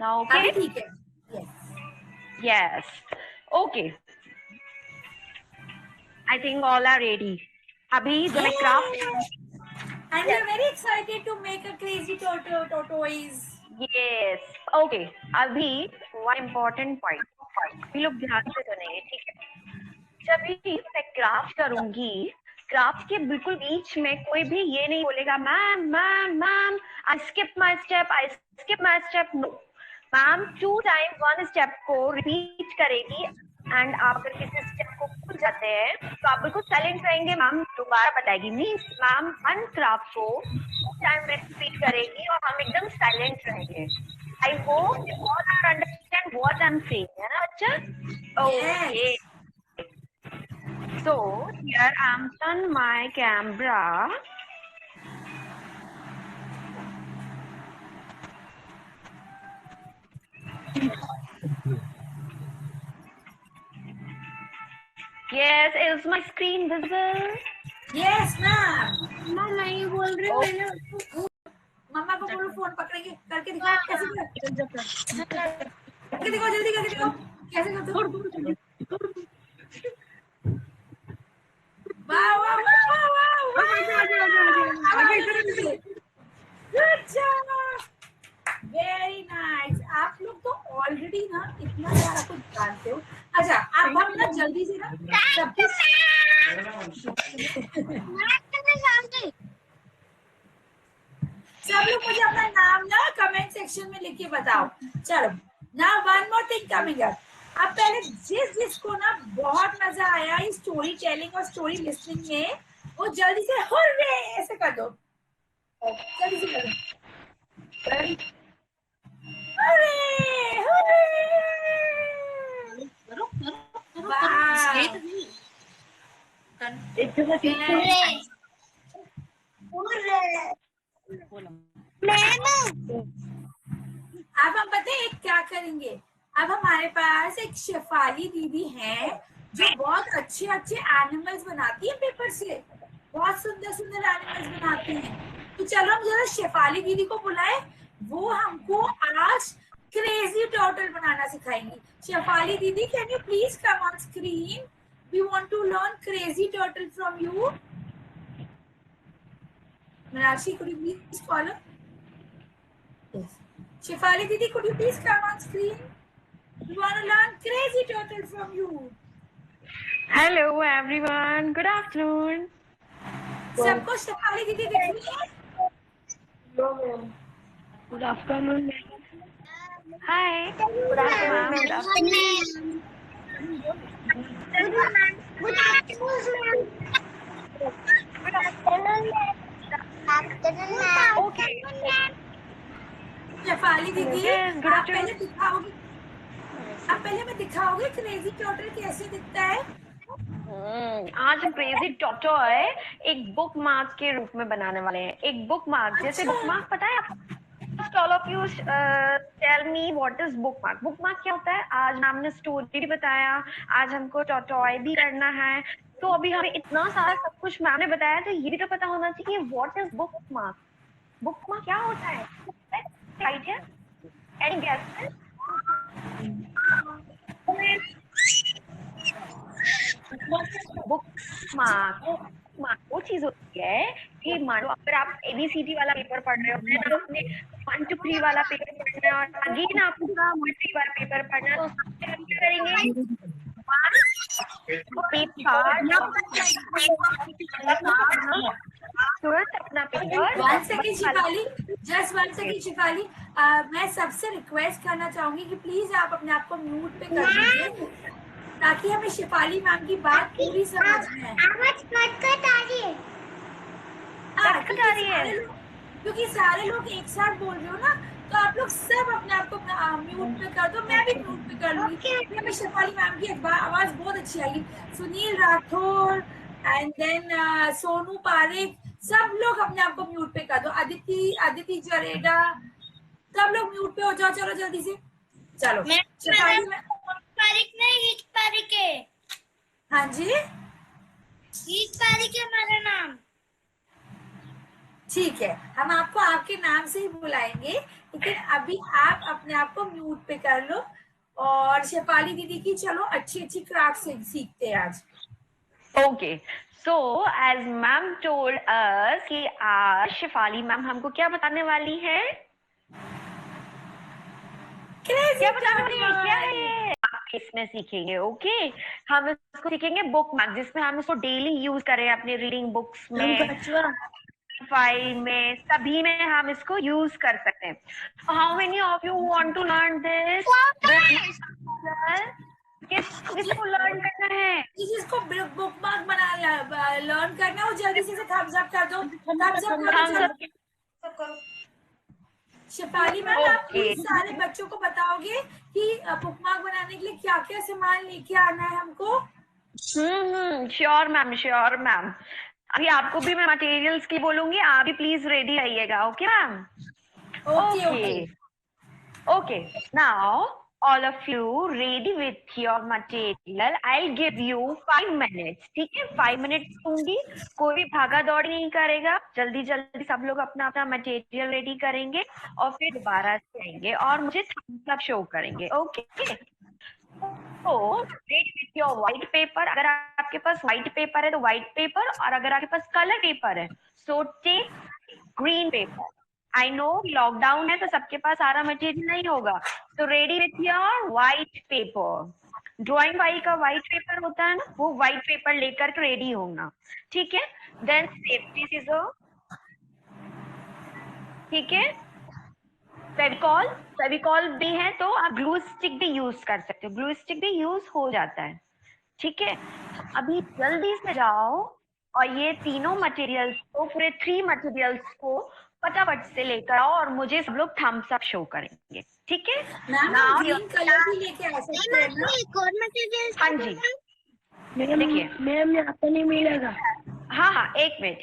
Now, okay? अभी ठीक है। Yes. Okay. I think all are ready. अभी जब मैं craft And you're very excited to make a crazy tortoise. Yes. Okay. अभी one important point. अभी लोग ध्यान से सुनेंगे, ठीक है? जब भी मैं क्राफ्ट करूंगी, क्राफ्ट के बिल्कुल बीच में कोई भी ये नहीं बोलेगा ma'am ma'am ma'am I skip my step. No ma'am, 2 time 1 step को रिपीट करेगी एंड आप अगर किसी स्टेप को भूल जाते हैं तो आप बिल्कुल साइलेंट रहेंगे, मैम दोबारा बताएगी। मीन्स मैम 1 क्राफ्ट को 2 टाइम रिपीट करेगी और हम एकदम साइलेंट रहेंगे। I hope you all are understand what I am saying, है ना बच्चा? Okay, so here I'm turn my camera. Yes, is my screen visible? Yes ma'am. मैं नहीं बोल रही हूँ, मैंने मम्मा को बोलो फोन पकड़ेंगे, करके दिखाओ कैसे करके दिखाओ, जल्दी करके दिखाओ कैसे करते हो। वाह वाह वाह वाह वाह, गुड जॉब, वेरी नाइस। आप लोग तो ऑलरेडी ना इतना सारा कुछ जानते हो। अच्छा, अब हम ना जल्दी से ना सब लोग मुझे अपना नाम ना कमेंट सेक्शन में लिख के बताओ। चलो ना, one more thing coming up. अब पहले जिसको ना बहुत मजा आया इस स्टोरी टेलिंग और स्टोरी लिसनिंग में, वो जल्दी से हुर्रे ऐसे कर दो, जल्दी से कर दो, हुर्रे अब हम पता है क्या करेंगे। अब हमारे पास एक शेफाली दीदी है जो बहुत अच्छे अच्छे एनिमल्स बनाती है, पेपर से बहुत सुंदर सुंदर एनिमल्स बनाती हैं। तो चलो हम जरा शेफाली दीदी को बुलाए, वो हमको आज क्रेजी टर्टल बनाना सिखाएंगी। शेफाली दीदी, can you please come on screen? We want to learn crazy turtle from you. Meenakshi, could you please follow? Yes. Shefali Didi, could you please come on screen? We want to learn crazy turtle from you. Hello everyone, good afternoon. सबको शेफाली दीदी दिख रही है? Good afternoon. Hi. Good afternoon. Good afternoon. Okay. Shefali दीदी, Yes, good आप पहले afternoon. दिखाओगे, आप पहले हमें दिखाओगे क्रेजी टर्टल कैसे दिखता है? आज हम क्रेजी टॉटॉय एक बुक मार्क के रूप में बनाने वाले हैं। एक बुक मार्क, जैसे बुक मार्क पता है आपको? All of you tell me what is bookmark? Bookmark क्या होता है? आज मैम ने स्टोरी भी बताया, आज हमको टॉटॉय भी करना है, तो अभी हमें इतना सारा सब कुछ मैम ने बताया, तो ये भी तो पता होना चाहिए व्हाट इज बुकमार्क। बुकमार्क क्या होता है? आइडिया? Any guess? बुकमार्क वो चीज होती है कि मानो अगर आप ABCD वाला पेपर पढ़ रहे हो ना, आपने 1 to 3 वाला पेपर पढ़ना है और आगे ना आपको 1 3 वाला पेपर पढ़ना है, तो सबसे हम क्या करेंगे? तुरंत अपना पेपर। 1 second Shefali, just 1 second Shefali, मैं सबसे रिक्वेस्ट करना चाहूंगी कि प्लीज आप अपने आप को म्यूट पे कर दीजिए ताकि हमें शेफाली मैम की बात पूरी समझ में आए। आवाज कट कट आ रही है। कट आ रही है। क्योंकि सारे लोग एक साथ बोल रहे हो ना, तो आप लोग सब अपने आप को म्यूट पे कर दो, मैं भी म्यूट पे कर लूंगी। हमें शेफाली मैम की आवाज बहुत अच्छी आएगी। सुनील राठौर एंड देन सोनू पारेख, सब लोग अपने आप को म्यूट पे कर दो। अदिति जरेडा, सब लोग म्यूट पे हो जाओ, चलो जल्दी से। चलो शेफाली मैम, पारिक नहीं, हीत पारिक है। हाँ जी हीत पारिक है हमारा नाम। ठीक है, हम आपको आपके नाम से ही बुलाएंगे, लेकिन अभी आप अपने आप को म्यूट पे कर लो। और शेफाली दीदी की चलो अच्छी अच्छी क्राफ्ट सीखते हैं आज। Okay, so as ma'am told us कि आज शेफाली मैम हमको क्या बताने वाली है? क्या बताने वाली है? क्या है ये? आप इसमें सीखेंगे, ओके? हम इसको सीखेंगे बुक मार्क, जिसमें हम इसको डेली यूज करें अपने रीडिंग बुक्स में, फाइल में, सभी में हम इसको यूज कर सकते हैं। How many of you want to learn this? किसको लर्न करना है? जिसको बुक मार्क बना लर्न करना है वो जल्दी से थम्स अप कर दो, थम्स अप करो, Thumbs up. चलो। शेफाली मैम आप प्लीज सारे बच्चों को बताओगे कि बुक मार्क बनाने के लिए क्या क्या सामान लेके आना है हमको। Sure ma'am, sure ma'am. अभी आपको भी मैं मटेरियल्स की बोलूंगी, आप भी प्लीज रेडी रहिएगा, okay ma'am? Okay Okay, now all of you ready with your material. I'll give you 5 minutes. ठीक है, 5 minutes दूंगी, कोई भी भागा दौड़ी नहीं करेगा, जल्दी जल्दी सब लोग अपना अपना मटेरियल रेडी करेंगे और फिर दोबारा से आएंगे और मुझे थम्स अप शो करेंगे, ओके? तो ready with your white paper. अगर आपके पास व्हाइट पेपर है तो व्हाइट पेपर, और अगर आपके पास कलर पेपर है so take green paper. I know lockdown है तो सबके पास सारा मटेरियल नहीं होगा, तो ready with your white paper. Drawing वाई का व्हाइट पेपर होता है ना, वो व्हाइट पेपर लेकर रेडी होना, ठीक है? देन सेफ्टी सीजर, ठीक है? फेविकॉल, फेविकॉल भी है तो आप ग्लू स्टिक भी यूज कर सकते हो, ग्लू स्टिक भी यूज हो जाता है, ठीक है? अभी जल्दी से जाओ और ये तीनों मटेरियल्स को, पूरे 3 मटेरियल्स को फटाफट से लेकर आओ और मुझे सब लोग थम्स अप शो करेंगे, ठीक है? मैम हम ग्रीन कलर भी लेके आ सकते हैं ना? एक और मटेरियल। हाँ जी, देखिए मैम यहाँ पे नहीं मिलेगा। हाँ, एक मिनट।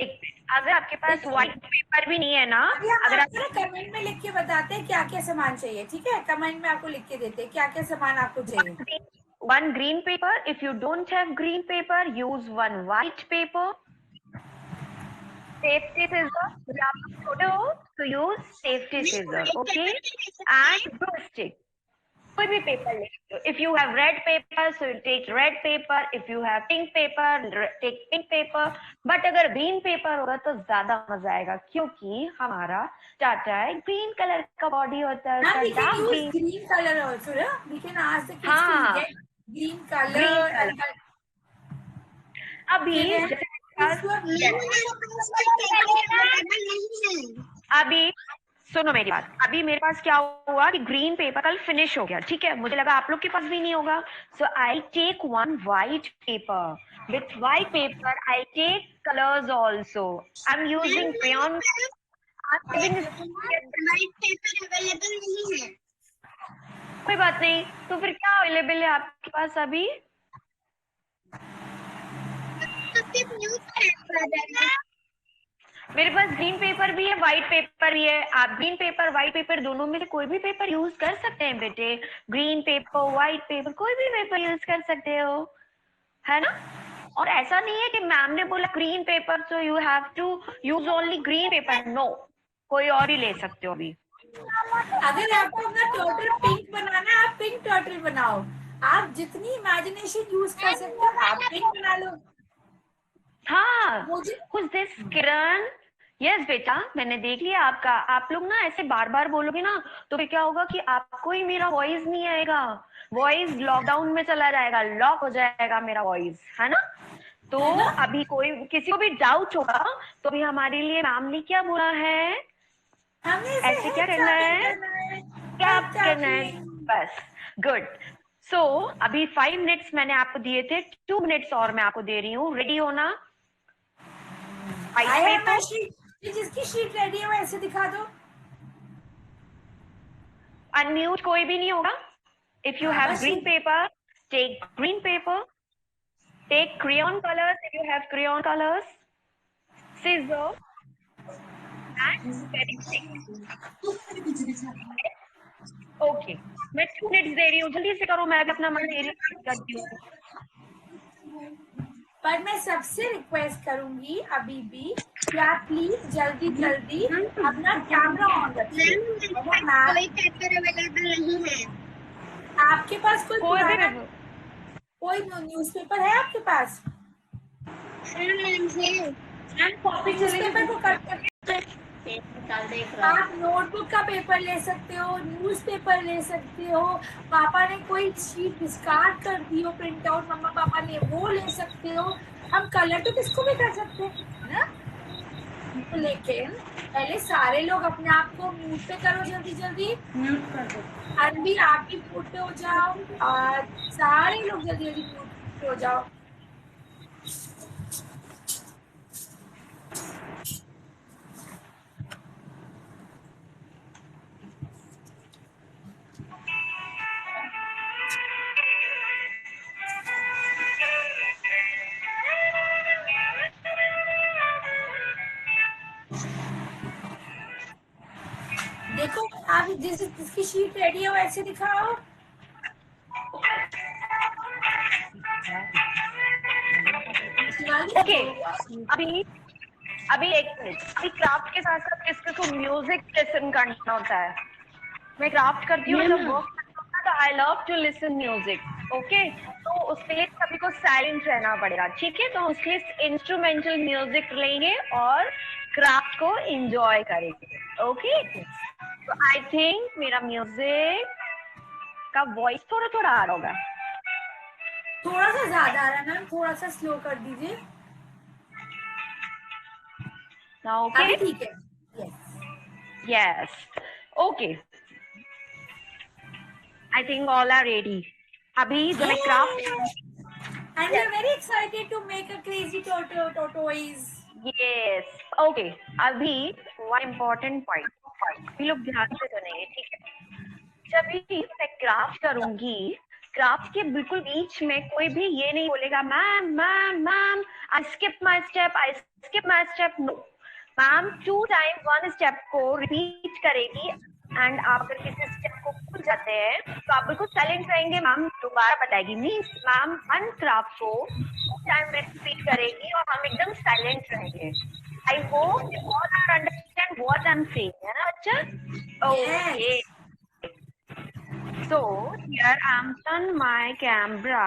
अगर आपके पास व्हाइट पेपर भी नहीं है ना, अभी हम अगर आपको ना कमेंट में लिख के बताते हैं क्या क्या सामान चाहिए, ठीक है? कमेंट में आपको लिख के देते हैं क्या क्या सामान आपको चाहिए। one green paper, if you don't have green paper use one white paper. Safety scissor, जब आप छोटे हो तो use safety scissor, okay? And glue stick, कोई भी पेपर ले सकते हो। If you have red paper, so you take red paper. If you have pink paper, take pink paper. But अगर green paper होगा तो ज्यादा मजा आएगा, क्योंकि हमारा चाचा है ग्रीन कलर का बॉडी होता है, ma'am we can dark use green. Green colour also, ना? We can ask the kids हाँ, to get green green colour color. And अभी अभी सुनो मेरी बात, अभी मेरे पास क्या हुआ कि ग्रीन पेपर कल फिनिश हो गया, ठीक है? मुझे लगा आप लोग के पास भी नहीं होगा, so I take one white paper. With white paper I take colours also. I am using crayon. Available नहीं है। कोई बात नहीं, तो फिर क्या अवेलेबल है आपके पास अभी? मेरे पास ग्रीन पेपर भी है, व्हाइट पेपर भी है। आप ग्रीन पेपर, व्हाइट पेपर दोनों में से कोई भी पेपर यूज कर सकते हैं बेटे। ग्रीन पेपर, व्हाइट पेपर, कोई भी पेपर यूज कर सकते हो, है ना? और ऐसा नहीं है कि मैम ने बोला green paper so you have to use only green paper, no, कोई और ही ले सकते हो अभी। अगर आपको अपना टर्टल पिंक बनाना है, आप पिंक टर्टल बनाओ। आप जितनी इमेजिनेशन यूज कर सकते हो आप पिंक बना लो। हाँ, मुझे who's this किरण? यस बेटा, मैंने देख लिया आपका। आप लोग ना ऐसे बार बार बोलोगे ना तो फिर क्या होगा कि आपको ही मेरा वॉइस नहीं आएगा, वॉइस लॉकडाउन में चला जाएगा, लॉक हो जाएगा मेरा वॉइस, है ना? तो अभी कोई किसी को भी डाउट होगा तो भी हमारे लिए मैम ने क्या बोला है, हमें ऐसे क्या करना है, क्या करना है, बस। गुड। सो अभी 5 मिनट्स मैंने आपको दिए थे, 2 मिनट्स और मैं आपको दे रही हूँ, रेडी होना। जिसकी शीट रेडी है वो ऐसे दिखा दो। अनम्यूट कोई भी नहीं होगा। If you have green paper, take green paper, take crayon colors if you have crayon colors, scissor and very thick. Okay, मैं 2 मिनट्स दे रही हूँ, जल्दी से करो, मैं भी अपना मन दे रही करती हूँ। पर मैं सबसे रिक्वेस्ट करूंगी अभी भी कि आप प्लीज जल्दी जल्दी अपना कैमरा ऑन रखिए। कोई पेपर अवेलेबल नहीं है। आपके पास कोई कोई भी पुराना कोई न्यूज़पेपर है आपके पास? न्यूज़पेपर को कट करके आप नोटबुक का पेपर ले सकते हो, न्यूज़पेपर ले सकते हो, पापा ने कोई शीट डिस्कार्ड कर दी हो प्रिंट आउट मम्मा पापा ने, वो ले सकते हो। हम कलर तो किसको भी कर सकते हैं ना, लेकिन पहले सारे लोग अपने आप को म्यूट पे करो, जल्दी जल्दी म्यूट कर दो। अनवी आप भी म्यूट पे हो जाओ और सारे लोग जल्दी जल्दी म्यूट पे हो जाओ। देखो आप जिसकी शीट रेडी है वैसे दिखाओ। ओके, अभी एक मिनट, अभी क्राफ्ट के साथ साथ किस को म्यूजिक लिसन करना होता है? मैं क्राफ्ट करती हूँ, जब वर्क करता हूँ तो I love to listen music. Okay, तो उसके लिए सभी को साइलेंट रहना पड़ेगा, ठीक है? तो उसके लिए इंस्ट्रूमेंटल म्यूजिक लेंगे और क्राफ्ट को एंजॉय करेंगे। ओके, तो आई थिंक मेरा म्यूजिक का वॉइस थोड़ा थोड़ा आ रहा होगा, थोड़ा सा ज्यादा आ रहा है मैम, थोड़ा सा स्लो कर दीजिए। ओके ठीक है। Yes okay, I think all are ready. अभी जब मैं craft And we are very excited to make a crazy tortoise. Yes, okay. अभी one important point, अभी लोग ध्यान से सुनेंगे, ठीक है? जब भी मैं क्राफ्ट करूंगी, क्राफ्ट के बिल्कुल बीच में कोई भी ये नहीं बोलेगा ma'am ma'am ma'am I skip my step. No ma'am, 2 time 1 step को रिपीट करेगी एंड आप अगर किसी स्टेप को भूल जाते हैं तो आप बिल्कुल साइलेंट रहेंगे, मैम दोबारा बताएगी। मीन्स मैम 1 क्राफ्ट को 2 टाइम रिपीट करेगी और हम एकदम साइलेंट रहेंगे। I hope you all are understand what I am saying, है ना बच्चा? Okay, so here I'm turn my camera.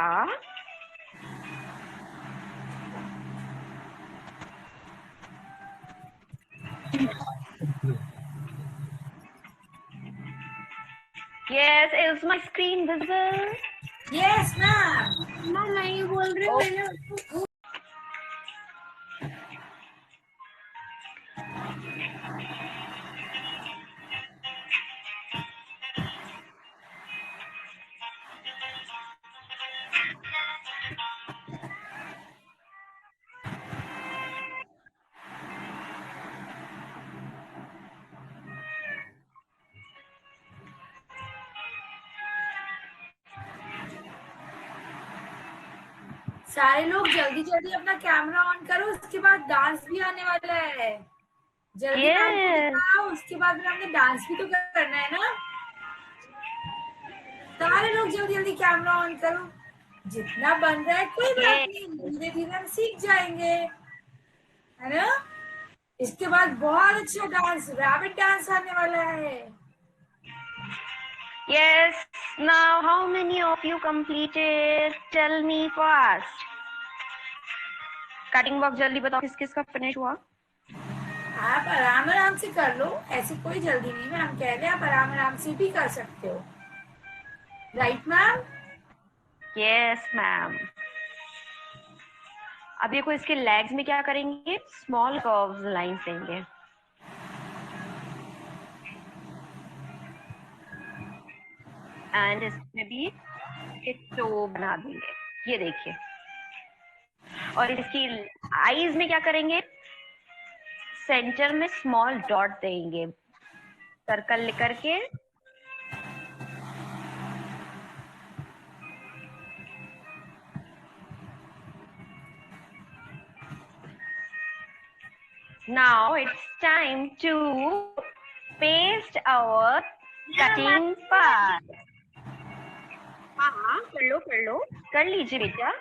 Yes, is my screen visible? Yes, ma'am. मैं ये बोल रही हूँ, मैंने सारे लोग जल्दी जल्दी अपना कैमरा ऑन करो, उसके बाद डांस भी आने वाला है। जल्दी दिखाओ, उसके बाद में हमने डांस भी तो करना है ना। सारे लोग जल्दी जल्दी कैमरा ऑन करो, जितना बन रहा है कोई बात नहीं, धीरे धीरे हम सीख जाएंगे, है ना? इसके बाद बहुत अच्छा डांस, रैबिट डांस आने वाला है। Yes, now how many of you completed? Tell me fast. Cutting work जल्दी बताओ किस किस का फिनिश हुआ? आप आराम आराम से कर लो, ऐसी कोई जल्दी नहीं, मैम कह रहे हैं आप आराम आराम से भी कर सकते हो, राइट मैम? Yes, ma'am. अब देखो इसके लेग्स में क्या करेंगे, स्मॉल कर्व्स लाइन देंगे। एंड इसमें भी एक टो बना देंगे, ये देखिए। और इसकी आईज में क्या करेंगे, सेंटर में स्मॉल डॉट देंगे सर्कल लेकर के। Now it's time to paste our cutting part. हाँ कर लो कर लीजिए बेटा।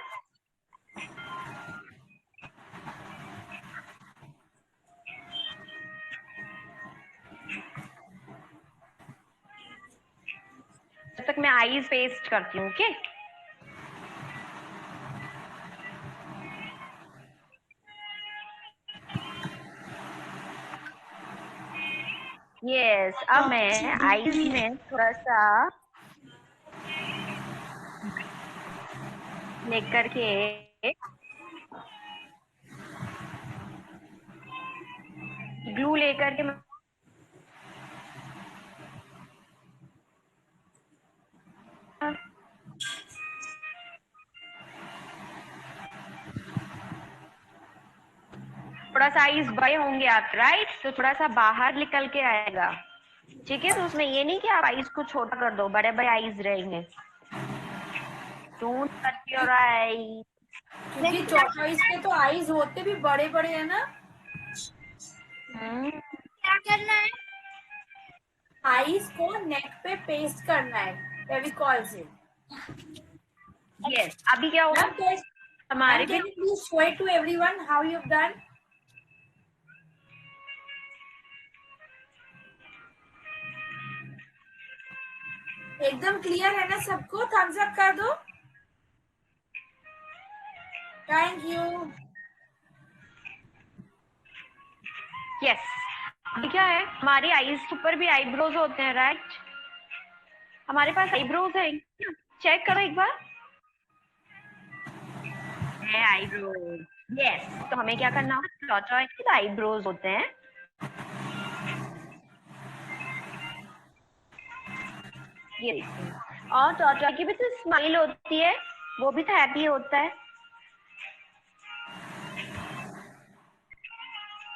जब तक मैं आईज पेस्ट करती हूँ। ओके यस, अब मैं आईज में थोड़ा सा लेकर के ग्लू लेकर के थोड़ा सा आईज बड़े होंगे आप, राइट, तो थोड़ा सा बाहर निकल के आएगा। ठीक है, तो उसमें ये नहीं कि आप आईज को छोटा कर दो, बड़े बड़े आईज रहेंगे। डोंट कट योर आईज, क्योंकि टॉर्टोइज के तो आईज होते भी बड़े बड़े है ना। क्या करना है? आईज को नेक पे पेस्ट करना है फेविकॉल से। यस, अभी क्या होगा हमारे Can you please show it to everyone how you've done? एकदम क्लियर है ना सबको? थम्स अप कर दो। Thank you. यस, अभी क्या है, हमारी आईज के ऊपर भी आईब्रोज होते हैं, राइट। हमारे पास आईब्रोज है, चेक करो एक बार, है आईब्रोज। यस, तो हमें क्या करना होगा, टॉर्टोइज के आईब्रोज होते हैं। ये देखिए, और टॉर्टोइज की भी तो स्माइल होती है, वो भी तो हैप्पी होता है।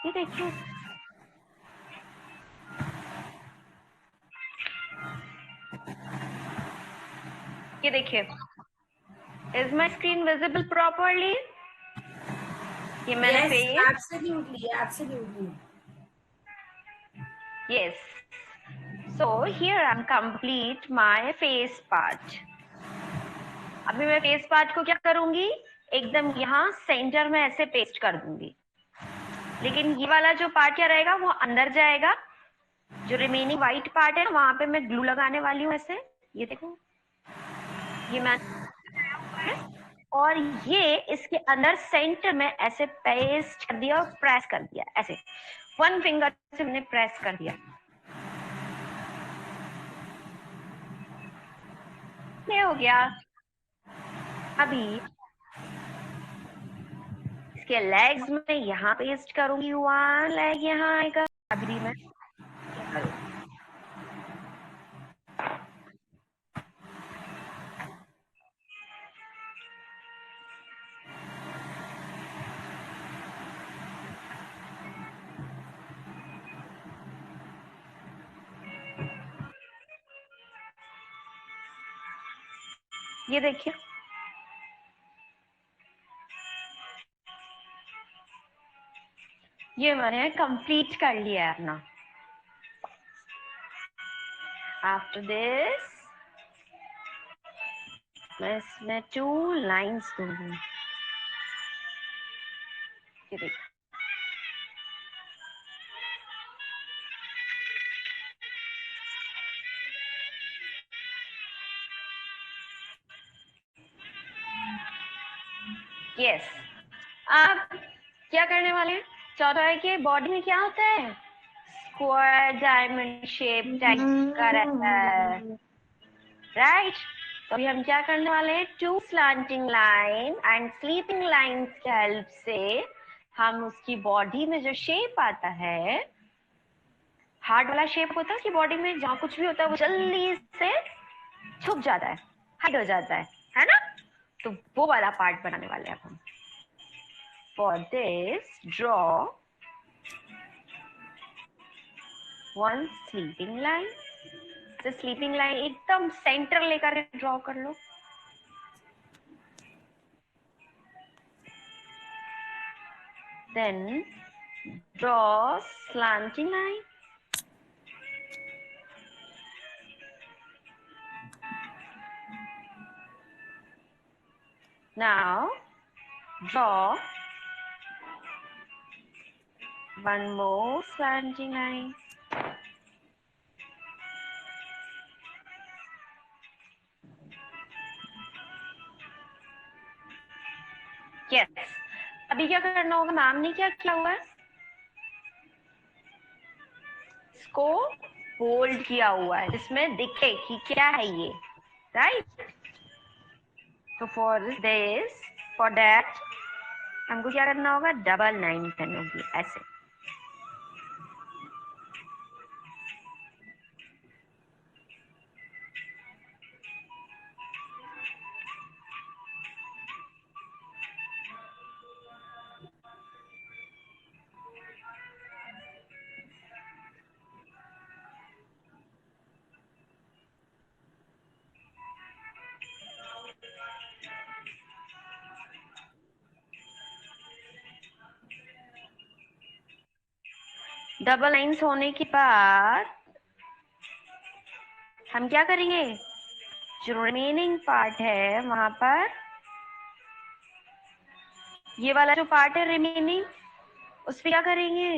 ये देखिए, ये देखिए, is my screen visible properly? ये मैंने Yes, face, absolutely, absolutely. yes, so here I'm complete my face part. अभी मैं फेस पार्ट को क्या करूंगी, एकदम यहाँ सेंटर में ऐसे पेस्ट कर दूंगी। लेकिन ये वाला जो पार्ट क्या रहेगा, वो अंदर जाएगा। जो रिमेनिंग व्हाइट पार्ट है वहां पे मैं ग्लू लगाने वाली हूँ ऐसे, ये देखो, ये मैं, और ये इसके अंदर सेंटर में ऐसे पेस्ट कर दिया और प्रेस कर दिया, ऐसे 1 फिंगर से मैंने प्रेस कर दिया। ये हो गया। अभी इसके लेग्स में यहाँ पेस्ट करूंगी, 1 लेग यहाँ आएगा। अभी मैं ये देखिए, ये मैंने कंप्लीट कर लिया है अपना। आफ्टर दिस मैं इसमें 2 लाइन्स दूंगी, ये देखिए, यस। आप क्या करने वाले हैं, चौथाई के बॉडी में क्या होता है, स्क्वायर डायमंड शेप टाइप का रहता है, राइट। तो अभी हम क्या करने वाले हैं, 2 slanting line and sleeping line की हेल्प से हम उसकी बॉडी में जो शेप आता है, हार्ड वाला शेप होता है उसकी बॉडी में, जहाँ कुछ भी होता है वो जल्दी से छुप जाता है, हाइड हो जाता है ना। तो वो वाला पार्ट बनाने वाले हैं हम। For this draw one sleeping line. तो स्लीपिंग लाइन एकदम सेंटर लेकर ड्रॉ कर लो। Then draw slanting line। Now draw one more slanting line। Yes। अभी क्या करना होगा? मैम ने क्या किया हुआ है? इसको बोल्ड किया हुआ है जिसमें दिखे कि क्या है ये, राइट? तो फॉर दैट हमको क्या करना होगा? डबल लाइन करनी होगी ऐसे। डबल लाइन्स होने के बाद हम क्या करेंगे? जो रिमेनिंग पार्ट है वहां पर, ये वाला जो पार्ट है रिमेनिंग, उस पे क्या करेंगे?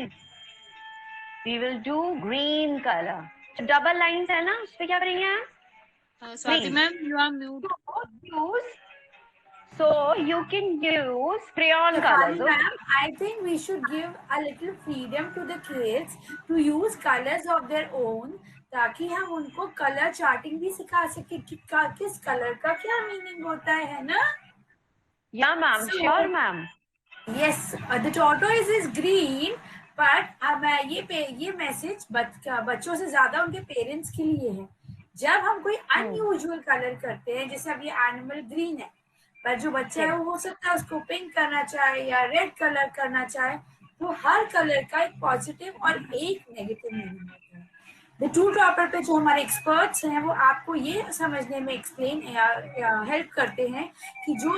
We will do green colour. जो डबल लाइन्स है ना, उस पे क्या करेंगे हम? Swati ma'am, you are mute. So you can use crayon colors. Ma'am, I think we should give a little freedom to the kids to use colors of their own, ताकि हम उनको कलर चार्टिंग भी सिखा सके कि किस colour का क्या मीनिंग होता है ना? Yeah, ma'am. Sure, ma'am. Yes, the tortoise is green, but ये मैसेज बच्चों से ज्यादा उनके पेरेंट्स के लिए है। जब हम कोई अनयूजुअल कलर करते हैं, जैसे अब ये एनिमल ग्रीन है, पर जो बच्चा है वो हो सकता है उसको पिंक करना चाहे या रेड कलर करना चाहे, तो हर कलर का एक पॉजिटिव और एक नेगेटिव मीनिंग होता है। द टू टॉपर पे जो हमारे एक्सपर्ट्स हैं वो आपको ये समझने में एक्सप्लेन हेल्प करते हैं कि जो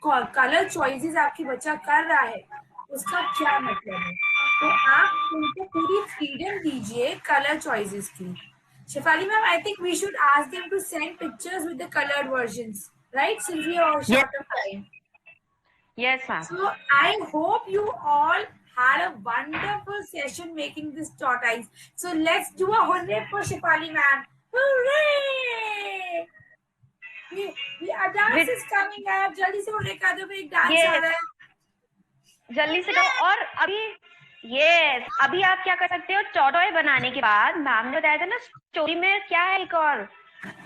कलर चॉइसेस आपकी बच्चा कर रहा है उसका क्या मतलब है। तो आप उनको पूरी फ्रीडम दीजिए कलर चॉइसेस की। Shefali ma'am, I think we should ask them to send pictures with the colored versions, right? Since we are all short of time. Yes, ma'am. So I hope you all had a wonderful session making this tortoise. So let's do a hooray for Shefali ma'am. Hooray! Our dance is coming up. जल्दी से hooray कर दो, एक dance आ रहा है। जल्दी से करो। और अभी आप क्या कर सकते हो? टॉटॉय बनाने के बाद मैम ने बताया था ना स्टोरी में क्या है, एक और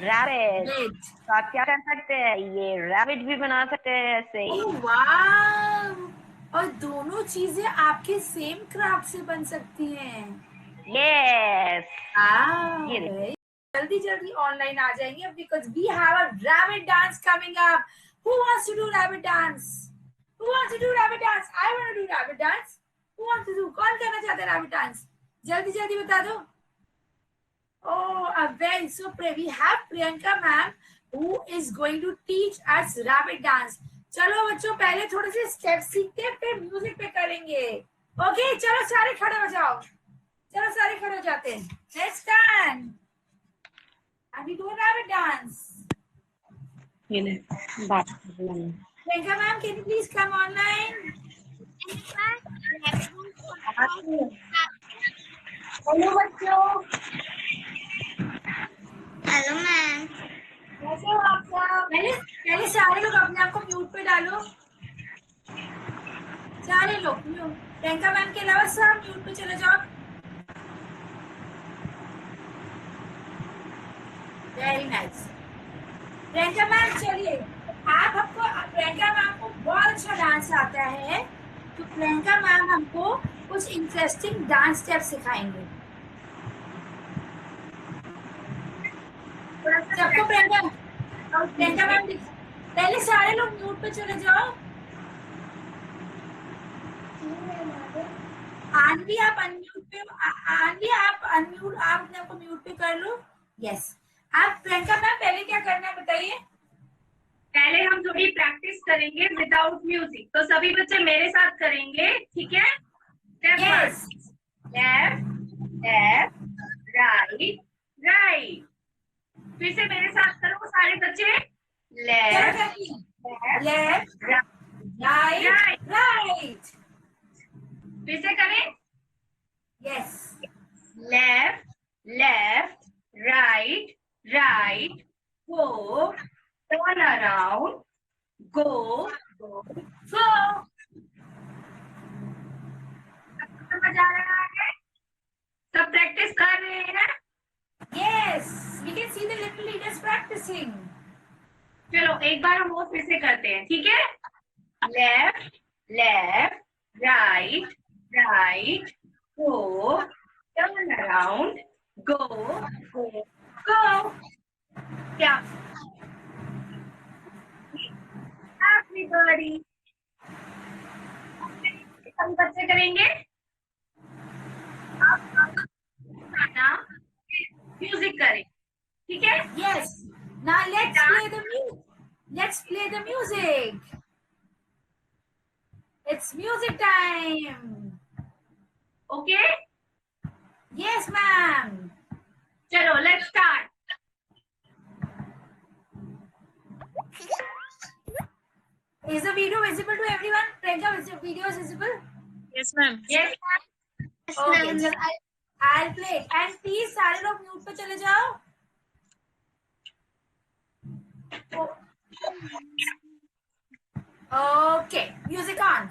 रैबिट। तो आप क्या कर सकते हैं? ये रैबिट भी बना सकते हैं ऐसे ही। वाव! और दोनों चीजें आपके सेम क्राफ्ट से बन सकती हैं। यस। जल्दी जल्दी ऑनलाइन आ जाएंगे because we have a rabbit dance coming up. Who wants to do rabbit dance? Who wants to do rabbit dance? I want to do rabbit dance. Who wants to do? कौन करना चाहता है rabbit dance? जल्दी जल्दी बता दो। So we have Priyanka ma'am who is going to teach us rabbit dance. चलो बच्चों, पहले थोड़े से स्टेप सीखते हैं, फिर म्यूजिक पे करेंगे। ओके, चलो सारे खड़े हो जाओ। चलो सारे खड़े हो जाते हैं। Let's stand. And we do rabbit dance. Priyanka ma'am, can you please come online? Hello बच्चों। Hello ma'am. कैसे हो आप सब? पहले सारे लोग अपने आप को म्यूट पे डालो। सारे लोग म्यूट। प्रियंका मैम के अलावा सब म्यूट पे चले जाओ। Very nice. प्रियंका मैम चलिए, आप हमको, प्रियंका मैम को बहुत अच्छा डांस आता है, तो प्रियंका मैम हमको कुछ इंटरेस्टिंग डांस स्टेप सिखाएंगे। सबको प्रियंका मैम पहले सारे लोग म्यूट पे चले जाओ। आनवी आप अनम्यूट पे आंटी आप अनम्यूट, आप अपने आपको म्यूट पे कर लो। यस, आप प्रियंका मैम पहले क्या करना है बताइए। पहले हम थोड़ी प्रैक्टिस करेंगे विदाउट म्यूजिक, तो सभी बच्चे मेरे साथ करेंगे, ठीक है? Yes, left left right right. फिर से मेरे साथ करो सारे बच्चे। Left left right right right. फिर से करें। Yes, left left right right go turn around go go go. समझ आ रहा है? सब प्रैक्टिस कर रहे हैं? yes, we can see the little leaders practicing. चलो एक बार हम वो फिर से करते हैं, ठीक है? Left left right right go turn around go go go. क्या एवरीबॉडी हम बच्चे करेंगे। म्यूजिक करें, ठीक है? Yes, now let's play the music. Let's play the music. It's music time. Okay Yes, ma'am. चलो let's start. Is the video visible to everyone? Priyanka, video is visible? Yes, ma'am. Yes Okay, then I'll play it. And please सारे लोग mute पे चले जाओ। Okay, music on.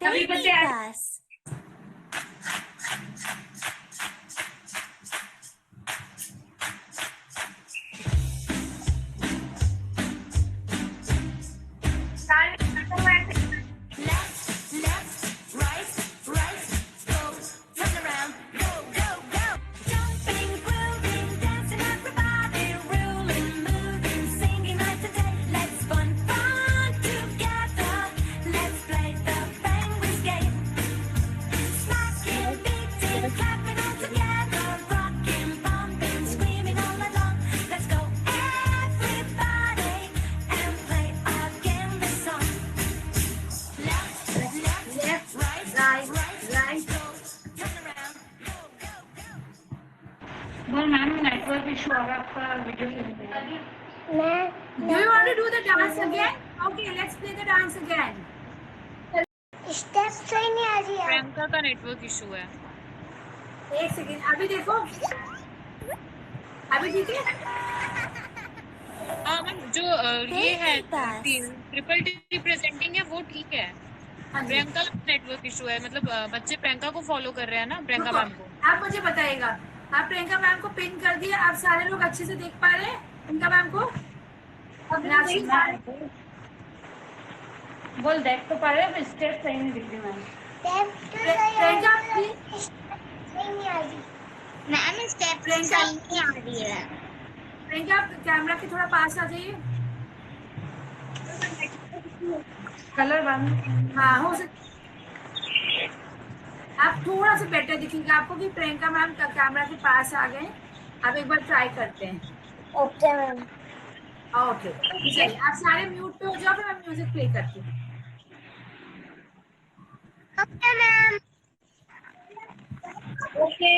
सभी बच्चे network issue आ रहा है आपका वीडियो से। Do you want to do the dance again? Okay, let's play the dance again. Step सही नहीं आ रही है। प्रियंका का नेटवर्क इशू है। एक सेकेंड, अभी देखो, अभी ठीक है? हाँ मैम, जो ये है ट्रिपल टी प्रेजेंटिंग है वो ठीक है। हाँ जी। प्रियंका का नेटवर्क इशू है, मतलब बच्चे प्रियंका को फॉलो कर रहे हैं ना, प्रियंका मैम को। आप मुझे बताइएगा, आप प्रियंका मैम को पिन कर दिए, आप सारे लोग अच्छे से देख पा रहे हैं प्रियंका मैम को? बोल देख तो पा रहे हैं, स्टेप सही नहीं दिख रही मैम। प्रियंका सही नहीं आ रही मैम, स्टेप सही नहीं आ रही है। प्रियंका आप कैमरा के थोड़ा पास आ जाइए। कलर बंद। हाँ, हो सकता आप थोड़ा सा बेटर दिखेगा आपको कि प्रियंका मैम का कैमरा के पास आ गए। आप एक बार ट्राई करते हैं। Okay ma'am. ओके, चलिए आप सारे म्यूट पे हो जाओ, फिर मैं म्यूजिक प्ले करती हूँ। Okay ma'am. ओके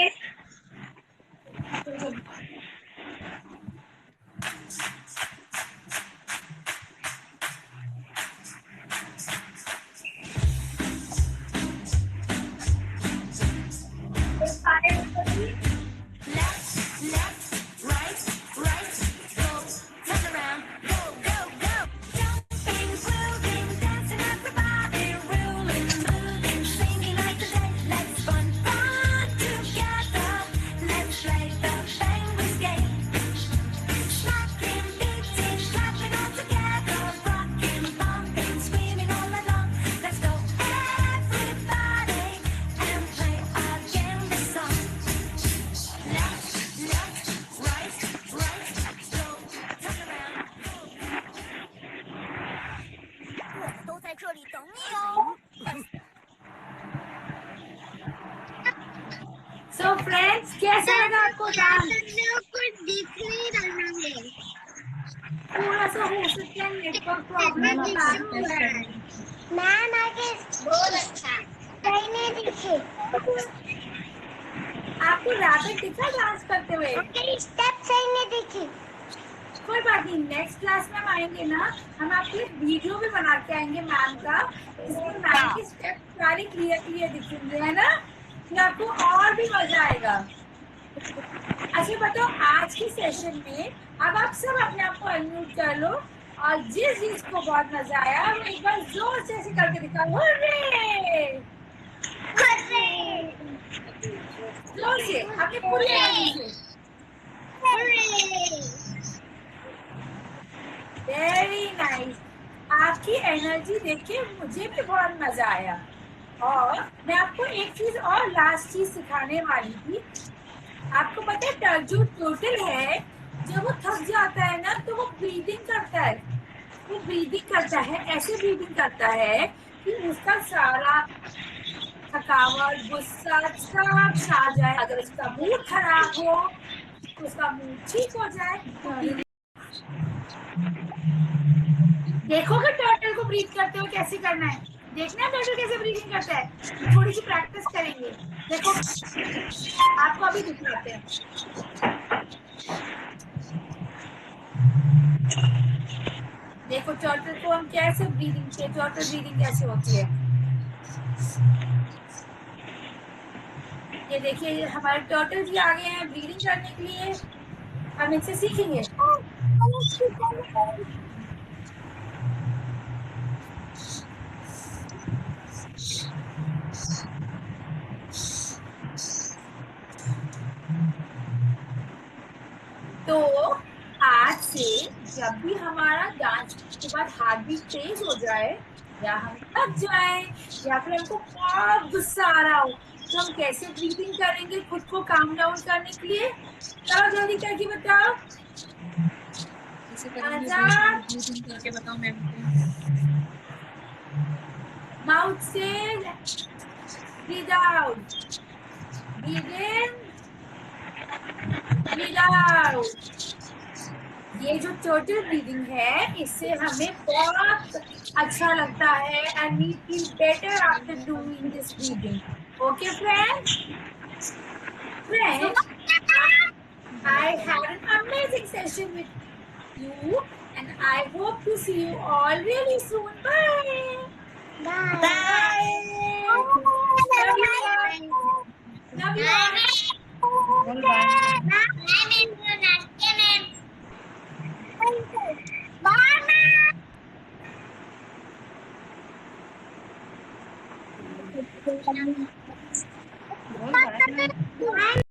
तो फ्रेंड्स कैसा लगा आपको डांस? कुछ दिख नहीं रहा है। थोड़ा सा हो सकता है नेटवर्क प्रॉब्लम मैम आगे बहुत अच्छा सही नहीं दिखे। आपको रैबिट दिखा डांस करते हुए? आपके स्टेप सही नहीं दिखे। कोई बात नहीं, नेक्स्ट क्लास में हम आएंगे ना, हम आपके लिए वीडियो भी बना के आएंगे मैम का, जिसमें मैम के स्टेप सारे क्लियर दिखेंगे, है ना? फिर आपको और भी मजा आएगा। अच्छा बताओ, आज की सेशन में अब आप सब अपने आप को अनम्यूट कर लो और जिस जिसको बहुत मजा आया वो एक बार जोर से ऐसे करके दिखाओ, हुर्रे! जोर से अपनी पूरी एनर्जी से। Very nice. आपकी एनर्जी देख के मुझे भी बहुत मजा आया। और मैं आपको एक चीज और लास्ट चीज सिखाने वाली थी। आपको पता है जो टोटल है, जब वो थक जाता है ना तो वो ब्रीदिंग करता है। वो ब्रीदिंग करता है, ऐसे ब्रीदिंग करता है कि उसका सारा थकावट, गुस्सा सब छा जाए। अगर उसका मूड खराब हो तो उसका मूड ठीक हो जाए। देखोगे टर्टल को ब्रीथ करते हुए कैसे करना है? देखना है टर्टल कैसे ब्रीथिंग करता है? थोड़ी सी प्रैक्टिस करेंगे। देखो आपको अभी दिखाते हैं। देखो टर्टल को हम कैसे ब्रीदिंग से, टर्टल ब्रीदिंग कैसे होती है। ये देखिए हमारे टर्टल भी आ गए हैं ब्रीदिंग करने के लिए। हम इनसे सीखेंगे। तो आज से जब भी हमारा डांस के बाद हार्ट बीट तेज हो जाए, या हम थक जाए, या फिर हमको बहुत गुस्सा आ रहा हो, तो हम कैसे ब्रीथिंग करेंगे खुद को काम डाउन करने के लिए? चलो जल्दी करके बताओ। ब्रीथिंग करके बताओ मैम को। माउथ से ब्रीथ आउट, ब्रीथ इन, ब्रीथ आउट। ये जो टोटल ब्रीदिंग है, इससे हमें बहुत अच्छा लगता है and we feel better after doing this breathing. Okay friends? Friends, I had an amazing session with you and I hope to see you all really soon. Bye. Bye. Love you all. Love you all. Bye.